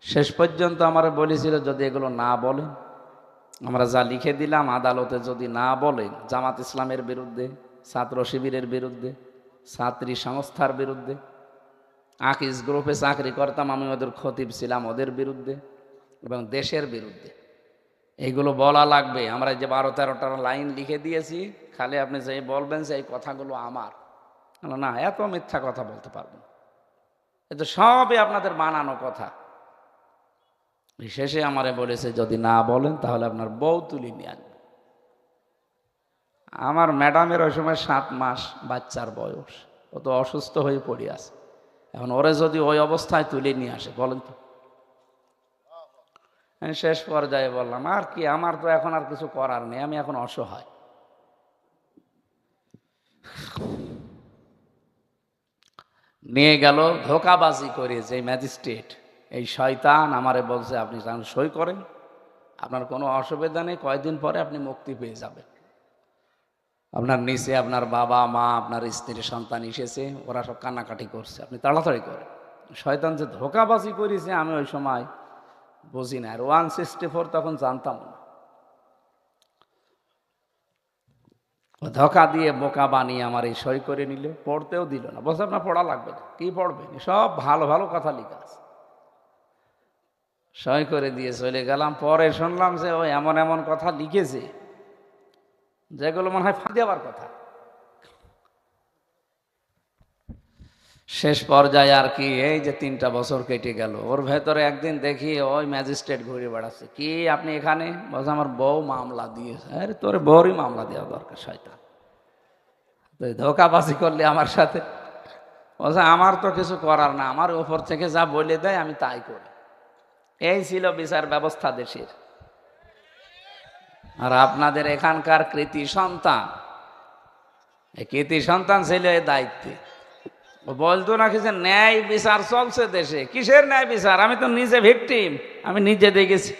শেষ পর্যন্ত আমার বলেছিল যদি এগুলো না বলেন, আমরা যা লিখে দিলাম আদালতে যদি না বলেন, জামাত ইসলামের বিরুদ্ধে, ছাত্র শিবিরের বিরুদ্ধে, ছাত্রী সংস্থার বিরুদ্ধে, আকিজ গ্রুপে চাকরি করতাম আমি, ওদের খতিব ছিলাম, ওদের বিরুদ্ধে এবং দেশের বিরুদ্ধে এইগুলো বলা লাগবে। আমরা যে 12-13টা লাইন লিখে দিয়েছি, খালি আপনি যে বলবেন যে এই কথাগুলো আমার, না এত মিথ্যা কথা বলতে পারবেন, এ তো সবই আপনাদের বানানো কথা। শেষে আমারে বলেছে যদি না বলেন তাহলে আপনার বউ তুলি নিয়ে আনবে। আমার ম্যাডামের ওই সময় 7 মাস বাচ্চার বয়স, ও তো অসুস্থ হয়ে পড়ে আছে। এখন ওরে যদি ওই অবস্থায় তুলে নিয়ে আসে বলেন তো। শেষ পর্যায়ে বললাম আর কি, আমার তো এখন আর কিছু করার নেই, আমি এখন অসহায়। নিয়ে গেল ধোকাবাজি করে যে ম্যাজিস্ট্রেট, এই শয়তান আমারে বলছে আপনি সই করেন, আপনার কোনো অসুবিধা নেই, কয়েকদিন পরে আপনি মুক্তি পেয়ে যাবেন। আপনার নিচে আপনার বাবা মা আপনার স্ত্রী সন্তান এসেছে, ওরা সব কান্নাকাটি করছে, আপনি তাড়াতাড়ি করেন। শয়তান যে ধোকাবাজি করেছে আমি ওই সময় বুঝি না, আর 164 তখন জানতাম না। ও ধোকা দিয়ে বোকা বানিয়ে আমার এই সই করে নিল, পড়তেও দিল না। বলছে আপনার পড়া লাগবে না, কি পড়বেন, সব ভালো ভালো কথা লিখা আছে। সই করে দিয়ে চলে গেলাম। পরে শুনলাম যে ও এমন এমন কথা লিখেছে যেগুলো মনে হয় ফাঁকি দেওয়ার কথা। শেষ পর্যায়ে আর কি, এই যে 3টা বছর কেটে গেল, ওর ভেতরে একদিন দেখি ওই ম্যাজিস্ট্রেট ঘুরে বেড়াচ্ছে। কি আপনি এখানে? বলছে আমার বউ মামলা দিয়েছে। আরে তোর বউরই মামলা দেওয়া দরকার, শয়তান, তুই ধোকাবাজি করলি আমার সাথে। বলছে আমার তো কিছু করার না, আমার উপর থেকে যা বলে দেয় আমি তাই করি। এই ছিল বিচার ব্যবস্থা দেশের। আর আপনাদের এখানকার কৃতি সন্তান, এই কৃতি সন্তান ছিল এই দায়িত্বে। ও বলতো নাকি যে ন্যায় বিচার চলছে দেশে। কিসের ন্যায় বিচার? আমি তো নিজে ভিকটিম, আমি নিজে দেখেছি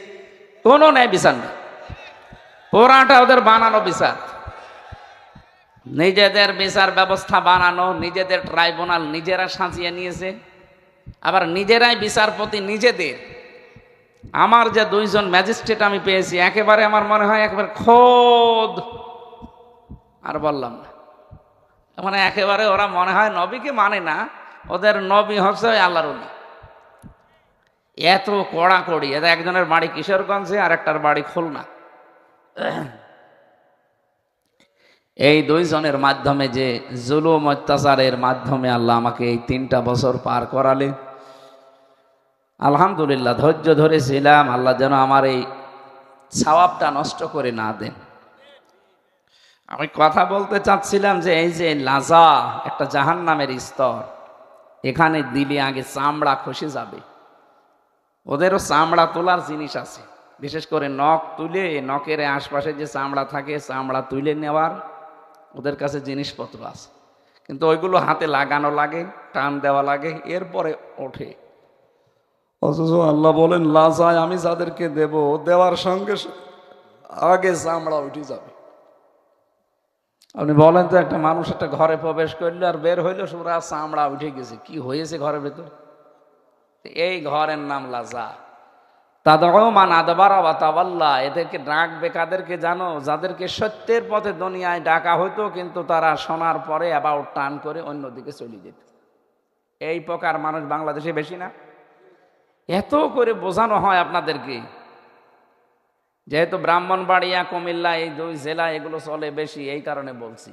কোনো ন্যায় বিচার নেই। পুরাটা ওদের বানানো বিচার, নিজেদের বিচার ব্যবস্থা বানানো, নিজেদের ট্রাইব্যুনাল নিজেরা সাজিয়ে নিয়েছে, আবার নিজেরাই বিচারপতি নিজেদের। আমার যে 2জন ম্যাজিস্ট্রেট আমি পেয়েছি, একেবারে আমার মনে হয় একেবারে খোদ, আর বললাম না, মানে একেবারে ওরা মনে হয় নবীকে মানে না, ওদের নবী হচ্ছে আল্লাহর ওলি। এত কড়াকড়ি। এদের একজনের বাড়ি কিশোরগঞ্জে আর একটার বাড়ি খুলনা। এই 2জনের মাধ্যমে যে জুলুম অত্যাচারের মাধ্যমে আল্লাহ আমাকে এই 3টা বছর পার করালে, আলহামদুলিল্লাহ ধৈর্য ধরেছিলাম। আল্লাহ যেন আমার এই সওয়াবটা নষ্ট করে না দেন। আমি কথা বলতে চাচ্ছিলাম যে এই যে লাজা একটা জাহান্নামের স্তর, এখানে দিলে আগে চামড়া খসে যাবে। ওদেরও চামড়া তোলার জিনিস আছে, বিশেষ করে নখ তুলে, নখের আশপাশে যে চামড়া থাকে চামড়া তুলে নেওয়ার ওদের কাছে জিনিসপত্র আছে, কিন্তু ওইগুলো হাতে লাগানো লাগে, টান দেওয়া লাগে, এরপরে ওঠে। অথচ আল্লাহ বলেন লাজায় আমি যাদেরকে দেব, দেওয়ার সঙ্গে আগে চামড়া উঠে যাবে। আপনি বলেন তো, একটা মানুষ একটা ঘরে প্রবেশ করলো আর বের হইলো সুরা চামড়া উঠে গেছে, কি হয়েছে ঘরের ভেতর? এই ঘরের নাম লাজা। তাদউ মান আদবারা ওয়া তাওয়াল্লা। এদেরকে ডাকবে কাদেরকে জানো? যাদেরকে সত্যের পথে দুনিয়ায় ডাকা হতো, কিন্তু তারা শোনার পরে অ্যাবাউট টার্ন করে অন্যদিকে চলে যেত। এই প্রকার মানুষ বাংলাদেশে বেশি না? এত করে বোঝানো হয় আপনাদেরকে, যেহেতু ব্রাহ্মণবাড়িয়া, কুমিল্লা, এই 2 জেলা এগুলো চলে বেশি, এই কারণে বলছি।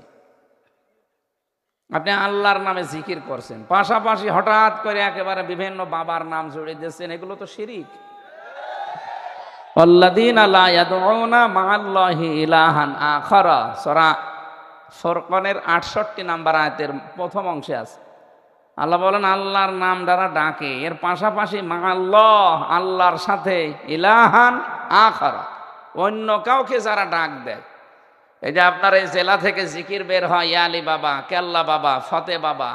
আপনি আল্লাহর নামে জিকির করছেন, পাশাপাশি হঠাৎ করে একেবারে বিভিন্ন বাবার নাম জড়িয়ে দিচ্ছেন, এগুলো তো শিরিক। আল্লাযীনা লা ইয়াদউনা মা'আল্লাহি ইলাহান আখারা, সূরা ফুরকানের 68 নম্বর আয়াতের প্রথম অংশে আছে। আল্লাহ বলেন আল্লাহর নাম দ্বারা ডাকে, এর পাশাপাশি মা'আল্লাহ, আল্লাহর সাথে, ইলাহান আখারা, অন্য কাউকে যারা ডাক দেয়। এই যে আপনার এই জেলা থেকে জিকির বের হয়, ইয়া আলী বাবা, কেল্লা বাবা, ফতে বাবা,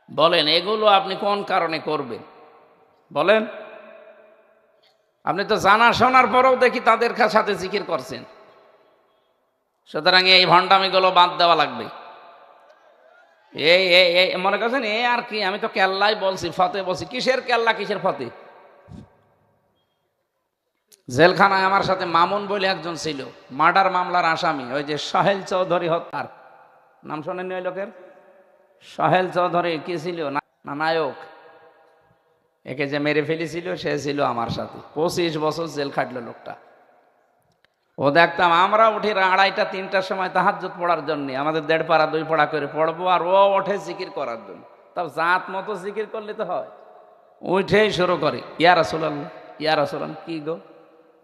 বলেন এগুলো আপনি কোন কারণে করবেন? বলেন। আপনি তো জানা শোনার পরেও দেখি তাদের সাথে জিকির করছেন। সুতরাং এই ভণ্ডামিগুলো বাদ দেওয়া লাগবে। এই মনে করছেন এ আর কি, আমি তো কেল্লাই বলছি, ফতে বলছি। কিসের কেল্লা, কিসের ফতে? জেলখানায় আমার সাথে মামুন বলে একজন ছিল, মার্ডার মামলার আসামি, ওই যে সোহেল চৌধুরী হত্যার নাম শোনেননি ওই লোকের? সোহেল চৌধুরী কি ছিল না, নায়ক, একে যে মেরে ফেলেছিল সে ছিল আমার সাথে। 25 বছর জেল খাটলো লোকটা। ও দেখতাম আমরা উঠি 2:30 3টার সময় তাহাজ্জুদ পড়ার জন্য, আমাদের 1.5 পারা 2 পারা করে পড়বো, আর ও ওঠে জিকির করার জন্য। তাও জাত মতো জিকির করলে তো হয়। উঠেই শুরু করে ইয়া রাসূলুল্লাহ, ইয়া রাসূলুল্লাহ। কি গো,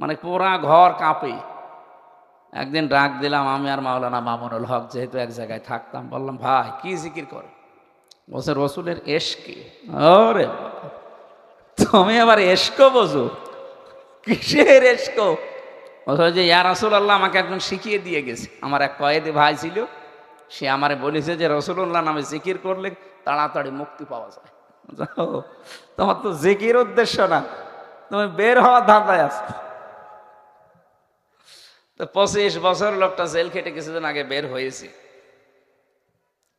মানে পুরা ঘর কাঁপে। একদিন ডাক দিলাম আমি আর মাওলানা মামুনুল হক, যেহেতু এক জায়গায় থাকতাম, বললাম ভাই কি জিকির করে? বলছে রসুলের এশকে। ওরে তুমি আবার এশকো বোঝো? কিসের এশকো? বলছে যে ইয়া রাসূলুল্লাহ আমাকে একজন শিখিয়ে দিয়ে গেছে, আমার এক কয়েদি ভাই ছিল, সে আমারে বলেছে যে রসুল্লাহ নামে জিকির করলে তাড়াতাড়ি মুক্তি পাওয়া যায়। তোমার তো জিকির উদ্দেশ্য না, তুমি বের হওয়ার ধান্দায় আছো। তো 25 বছর লোকটা জেল খেটে কিছুদিন আগে বের হয়েছে।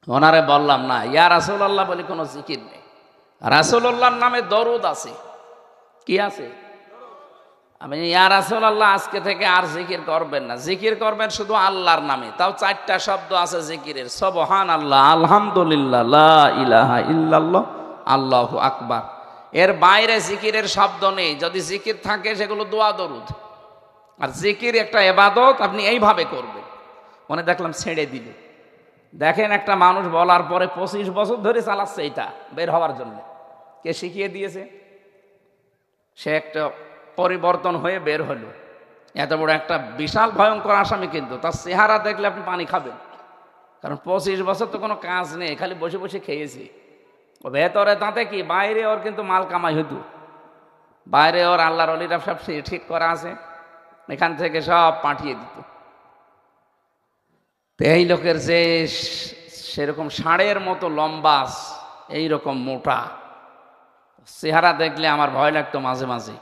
ওনারে বললাম না ইয়া রাসূলুল্লাহ বলে কোনো জিকির নেই, রাসূলুল্লাহর নামে দরুদ আছে। কি আছে? আমি ইয়া রাসূলুল্লাহ আজকে থেকে আর জিকির করবেন না, জিকির করবেন শুধু আল্লাহর নামে। তাও 4টা শব্দ আছে জিকিরের, সুবহানাল্লাহ, আলহামদুলিল্লাহ, লা ইলাহা ইল্লাল্লাহ, আল্লাহু আকবার। এর বাইরে জিকিরের শব্দ নেই। যদি জিকির থাকে সেগুলো দোয়া দরুদ। আর জিকির একটা ইবাদত, আপনি এইভাবে করবেন। মনে দেখলাম ছেড়ে দিল। দেখেন একটা মানুষ বলার পরে 25 বছর ধরে চালাচ্ছে এটা বের হওয়ার জন্য। কে শিখিয়ে দিয়েছে? সে একটা পরিবর্তন হয়ে বের হলো। এত বড় একটা বিশাল ভয়ঙ্কর আসামি, কিন্তু তার চেহারা দেখলে আপনি পানি খাবেন। কারণ 25 বছর তো কোনো কাজ নেই, খালি বসে বসে খেয়েছি। ও ভেতরে তাতে কি, বাইরে ওর কিন্তু মাল কামাই হতো। বাইরে ওর আল্লাহর ওলিরা সব ঠিক করা আছে, এখান থেকে সব পাঠিয়ে দিত। তো এই লোকের যে সেরকম ষাঁড়ের মতো লম্বা, এইরকম মোটা চেহারা দেখলে আমার ভয় লাগতো মাঝে মাঝে।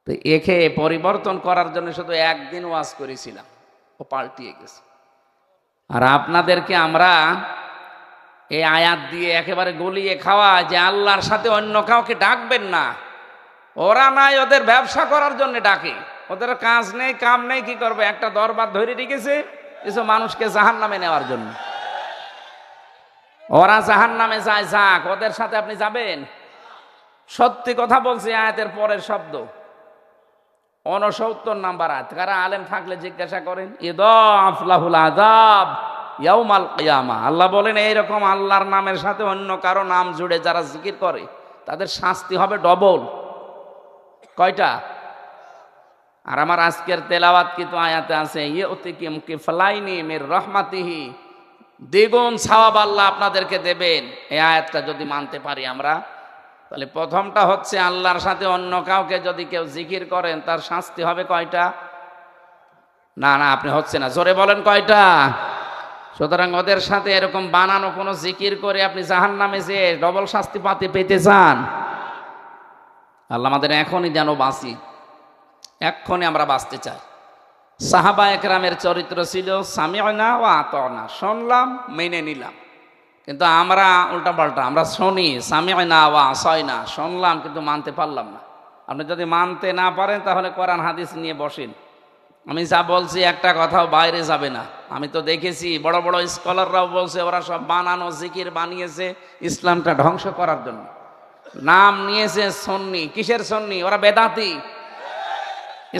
তো একে পরিবর্তন করার জন্য শুধু একদিন ওয়াজ করেছিলাম, ও পাল্টিয়ে গেছে। আর আপনাদেরকে আমরা এই আয়াত দিয়ে একেবারে গলিয়ে খাওয়া যে আল্লাহর সাথে অন্য কাউকে ডাকবেন না। ওরা নাই, ওদের ব্যবসা করার জন্য ডাকে। ওদের কাজ নেই, কাম নেই, কি করবে? একটা দরবার ধরে রেখেছে কিছু মানুষকে জাহান্নামে নেওয়ার জন্য। ওরা জাহান্নামে যায়, যাক, ওদের সাথে আপনি যাবেন? সত্যি কথা বলছি। আয়াতের পরের শব্দ 69 নাম্বার আয়াত। কারা আলেম থাকলে জিজ্ঞাসা করেন। ইদাফ লাহুল আযাব ইয়াউমাল কিয়ামা। আল্লাহ বলেন এইরকম আল্লাহর নামের সাথে অন্য কারো নাম জুড়ে যারা জিকির করে তাদের শাস্তি হবে ডবল। কয়টা? আর আমার আজকের তেলাওয়াত কিন্তু আয়াতে আছে, ইউতিকিম কিফলাইনি মির রাহমাতিহি, দ্বিগুণ সওয়াব আল্লাহ আপনাদেরকে দেবেন। এই আয়াতটা যদি মানতে পারি আমরা, তাহলে প্রথমটা হচ্ছে আল্লাহর সাথে অন্য কাউকে যদি কেউ জিকির করেন তার শাস্তি হবে কয়টা? না না, আপনি হচ্ছে না, জোরে বলেন কয়টা? সুতরাং ওদের সাথে এরকম বানানো কোনো জিকির করে আপনি জাহান্নামে যে ডবল শাস্তি পেতে চান? আল্লাহ আমাদের এখনই যেন বাঁচি, এক্ষণে আমরা বাঁচতে চাই। সাহাবা একরামের চরিত্র ছিল সামি'না ওয়া আতা'না, শুনলাম মেনে নিলাম। কিন্তু আমরা উল্টা পাল্টা, আমরা শুনি সামি'না ওয়া আসাইনা, শুনলাম কিন্তু মানতে পারলাম না। আপনি যদি মানতে না পারেন তাহলে কোরআন হাদিস নিয়ে বসেন। আমি যা বলছি একটা কথাও বাইরে যাবে না। আমি তো দেখেছি বড় বড় স্কলাররাও বলছে ওরা সব বানানো জিকির বানিয়েছে ইসলামটা ধ্বংস করার জন্য। নাম নিয়েছে সুন্নি। কিসের সুন্নি? ওরা বেদাতি।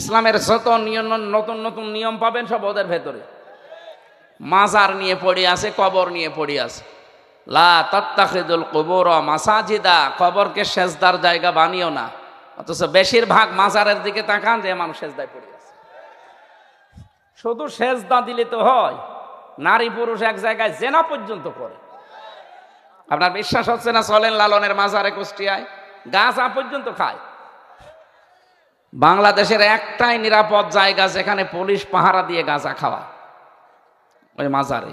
ইসলামের যত নিয়ম, নতুন নতুন নিয়ম পাবেন সব ওদের ভেতরে। মাজার নিয়ে পড়ে আছে, কবর নিয়ে পড়ে আছে। লা তাত্তাখিদুল কুবুর মাসাজিদা, কবরকে সেজদার জায়গা বানিও না। অথচ বেশিরভাগ মাজারের দিকে তাকান যে মানুষ সেজদায় পড়ে আছে। শুধু সেজদা দিলে তো হয়? নারী পুরুষ এক জায়গায় জেনা পর্যন্ত করে। আপনার বিশ্বাস হচ্ছে না? চলেন লালনের মাজারে কুষ্টিয়ায়, গাঁজা পর্যন্ত খায়। বাংলাদেশের একটাই নিরাপদ জায়গা যেখানে পুলিশ পাহারা দিয়ে গাঁজা খাওয়া, ওই মাজারে।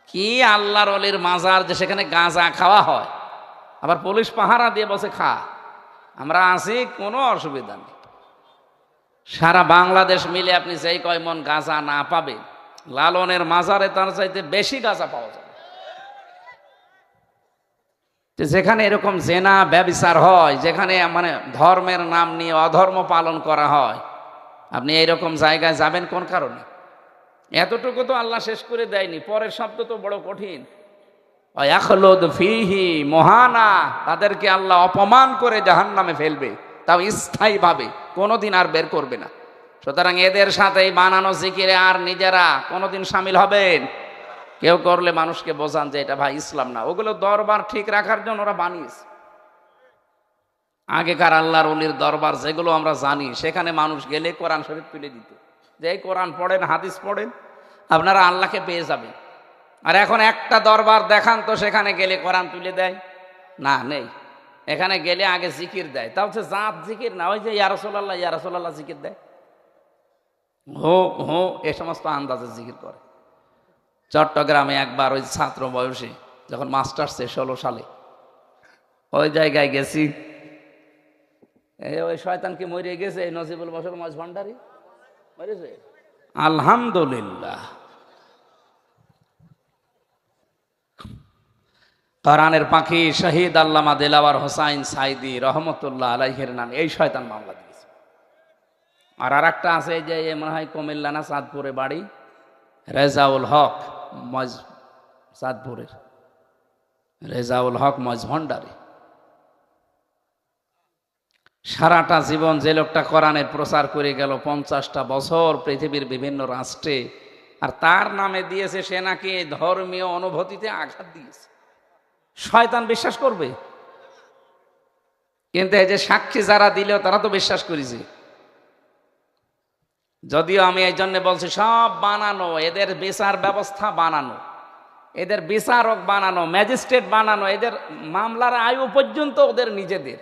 কি আল্লাহর ওলির মাজার যে সেখানে গাঁজা খাওয়া হয়, আবার পুলিশ পাহারা দিয়ে বসে খা। আমরা আছি, কোনো অসুবিধা নেই। সারা বাংলাদেশ মিলে আপনি যেই কয় মন গাঁজা না পাবেন, লালনের মাজারে তার চাইতে বেশি গাঁজা পাওয়া যাবে। যেখানে এরকম জেনা ব্যভিচার হয়, যেখানে মানে ধর্মের নাম নিয়ে অধর্ম পালন করা হয়, আপনি এইরকম জায়গায় যাবেন কোন কারণে? এতটুকু তো আল্লাহ শেষ করে দেয়নি, পরের শব্দ তো বড় কঠিন। ইয়াখলুদ ফীহি মুহানা, তাদেরকে আল্লাহ অপমান করে জাহান্নামে ফেলবে, তাও স্থায়ীভাবে, কোনোদিন আর বের করবে না। সুতরাং এদের সাথে বানানো জিকিরে আর নিজেরা কোনোদিন শামিল হবেন? কেউ করলে মানুষকে বোঝান যে এটা ভাই ইসলাম না। ওগুলো দরবার ঠিক রাখার জন্য ওরা বানিয়েছে। আগেকার আল্লাহর ওলির দরবার যেগুলো আমরা জানি, সেখানে মানুষ গেলে কোরআন শরীফ তুলে দিত, যে এই কোরআন পড়েন, হাদিস পড়েন, আপনারা আল্লাহকে পেয়ে যাবেন। আর এখন একটা দরবার দেখান তো সেখানে গেলে কোরআন তুলে দেয় না, নেই। এখানে গেলে আগে জিকির দেয়, তা হচ্ছে জাত জিকির না, ওই যে ইয়া রাসূলুল্লাহ ইয়া রাসূলুল্লাহ জিকির দেয়, হো হো এ সমস্ত আন্দাজে জিকির করে। চট্টগ্রামে একবার ওই ছাত্র বয়সে যখন মাস্টার্সে 16 সালে ওই জায়গায় গেছি, ওই শয়তান কি মরে গেছে? এই নজিবুল বশর মাঝ ভান্ডারি মরেছে, আলহামদুলিল্লাহ। কোরআনের পাখি শহীদ আল্লামা দেলাওয়ার হোসাইন সাইদি রহমতুল্লাহ আলাইহির নামে এই শয়তান মামলা দিয়েছে। আর একটা আছে যে মনে হয় কুমিল্লা না চাঁদপুরে বাড়ি, রেজাউল হক চাঁদপুরের রেজাউল হক মজভণ্ডারি। সারাটা জীবন যে লোকটা কোরআনের প্রচার করে গেল 50টা বছর পৃথিবীর বিভিন্ন রাষ্ট্রে, আর তার নামে দিয়েছে সে নাকি ধর্মীয় অনুভূতিতে আঘাত দিয়েছে। শয়তান বিশ্বাস করবে? কিন্তু এই যে সাক্ষী যারা দিল তারা তো বিশ্বাস করেছে। যদিও আমি এই জন্য বলছি সব বানানো, এদের বিচার ব্যবস্থা বানানো, এদের বিচারক বানানো, ম্যাজিস্ট্রেট বানানো, এদের মামলার আয়ু পর্যন্ত ওদের নিজেদের,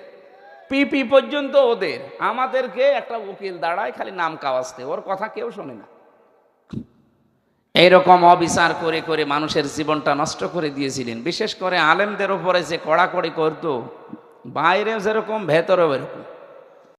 পিপি পর্যন্ত ওদের। আমাদেরকে একটা উকিল দাঁড়ায় খালি নাম কাওয়াজতে, ওর কথা কেউ শোনে না। এইরকম অবিচার করে করে মানুষের জীবনটা নষ্ট করে দিয়েছিলেন। বিশেষ করে আলেমদের উপরে যে কড়াকড়ি করতো, বাইরেও যেরকম ভেতরেও এরকম।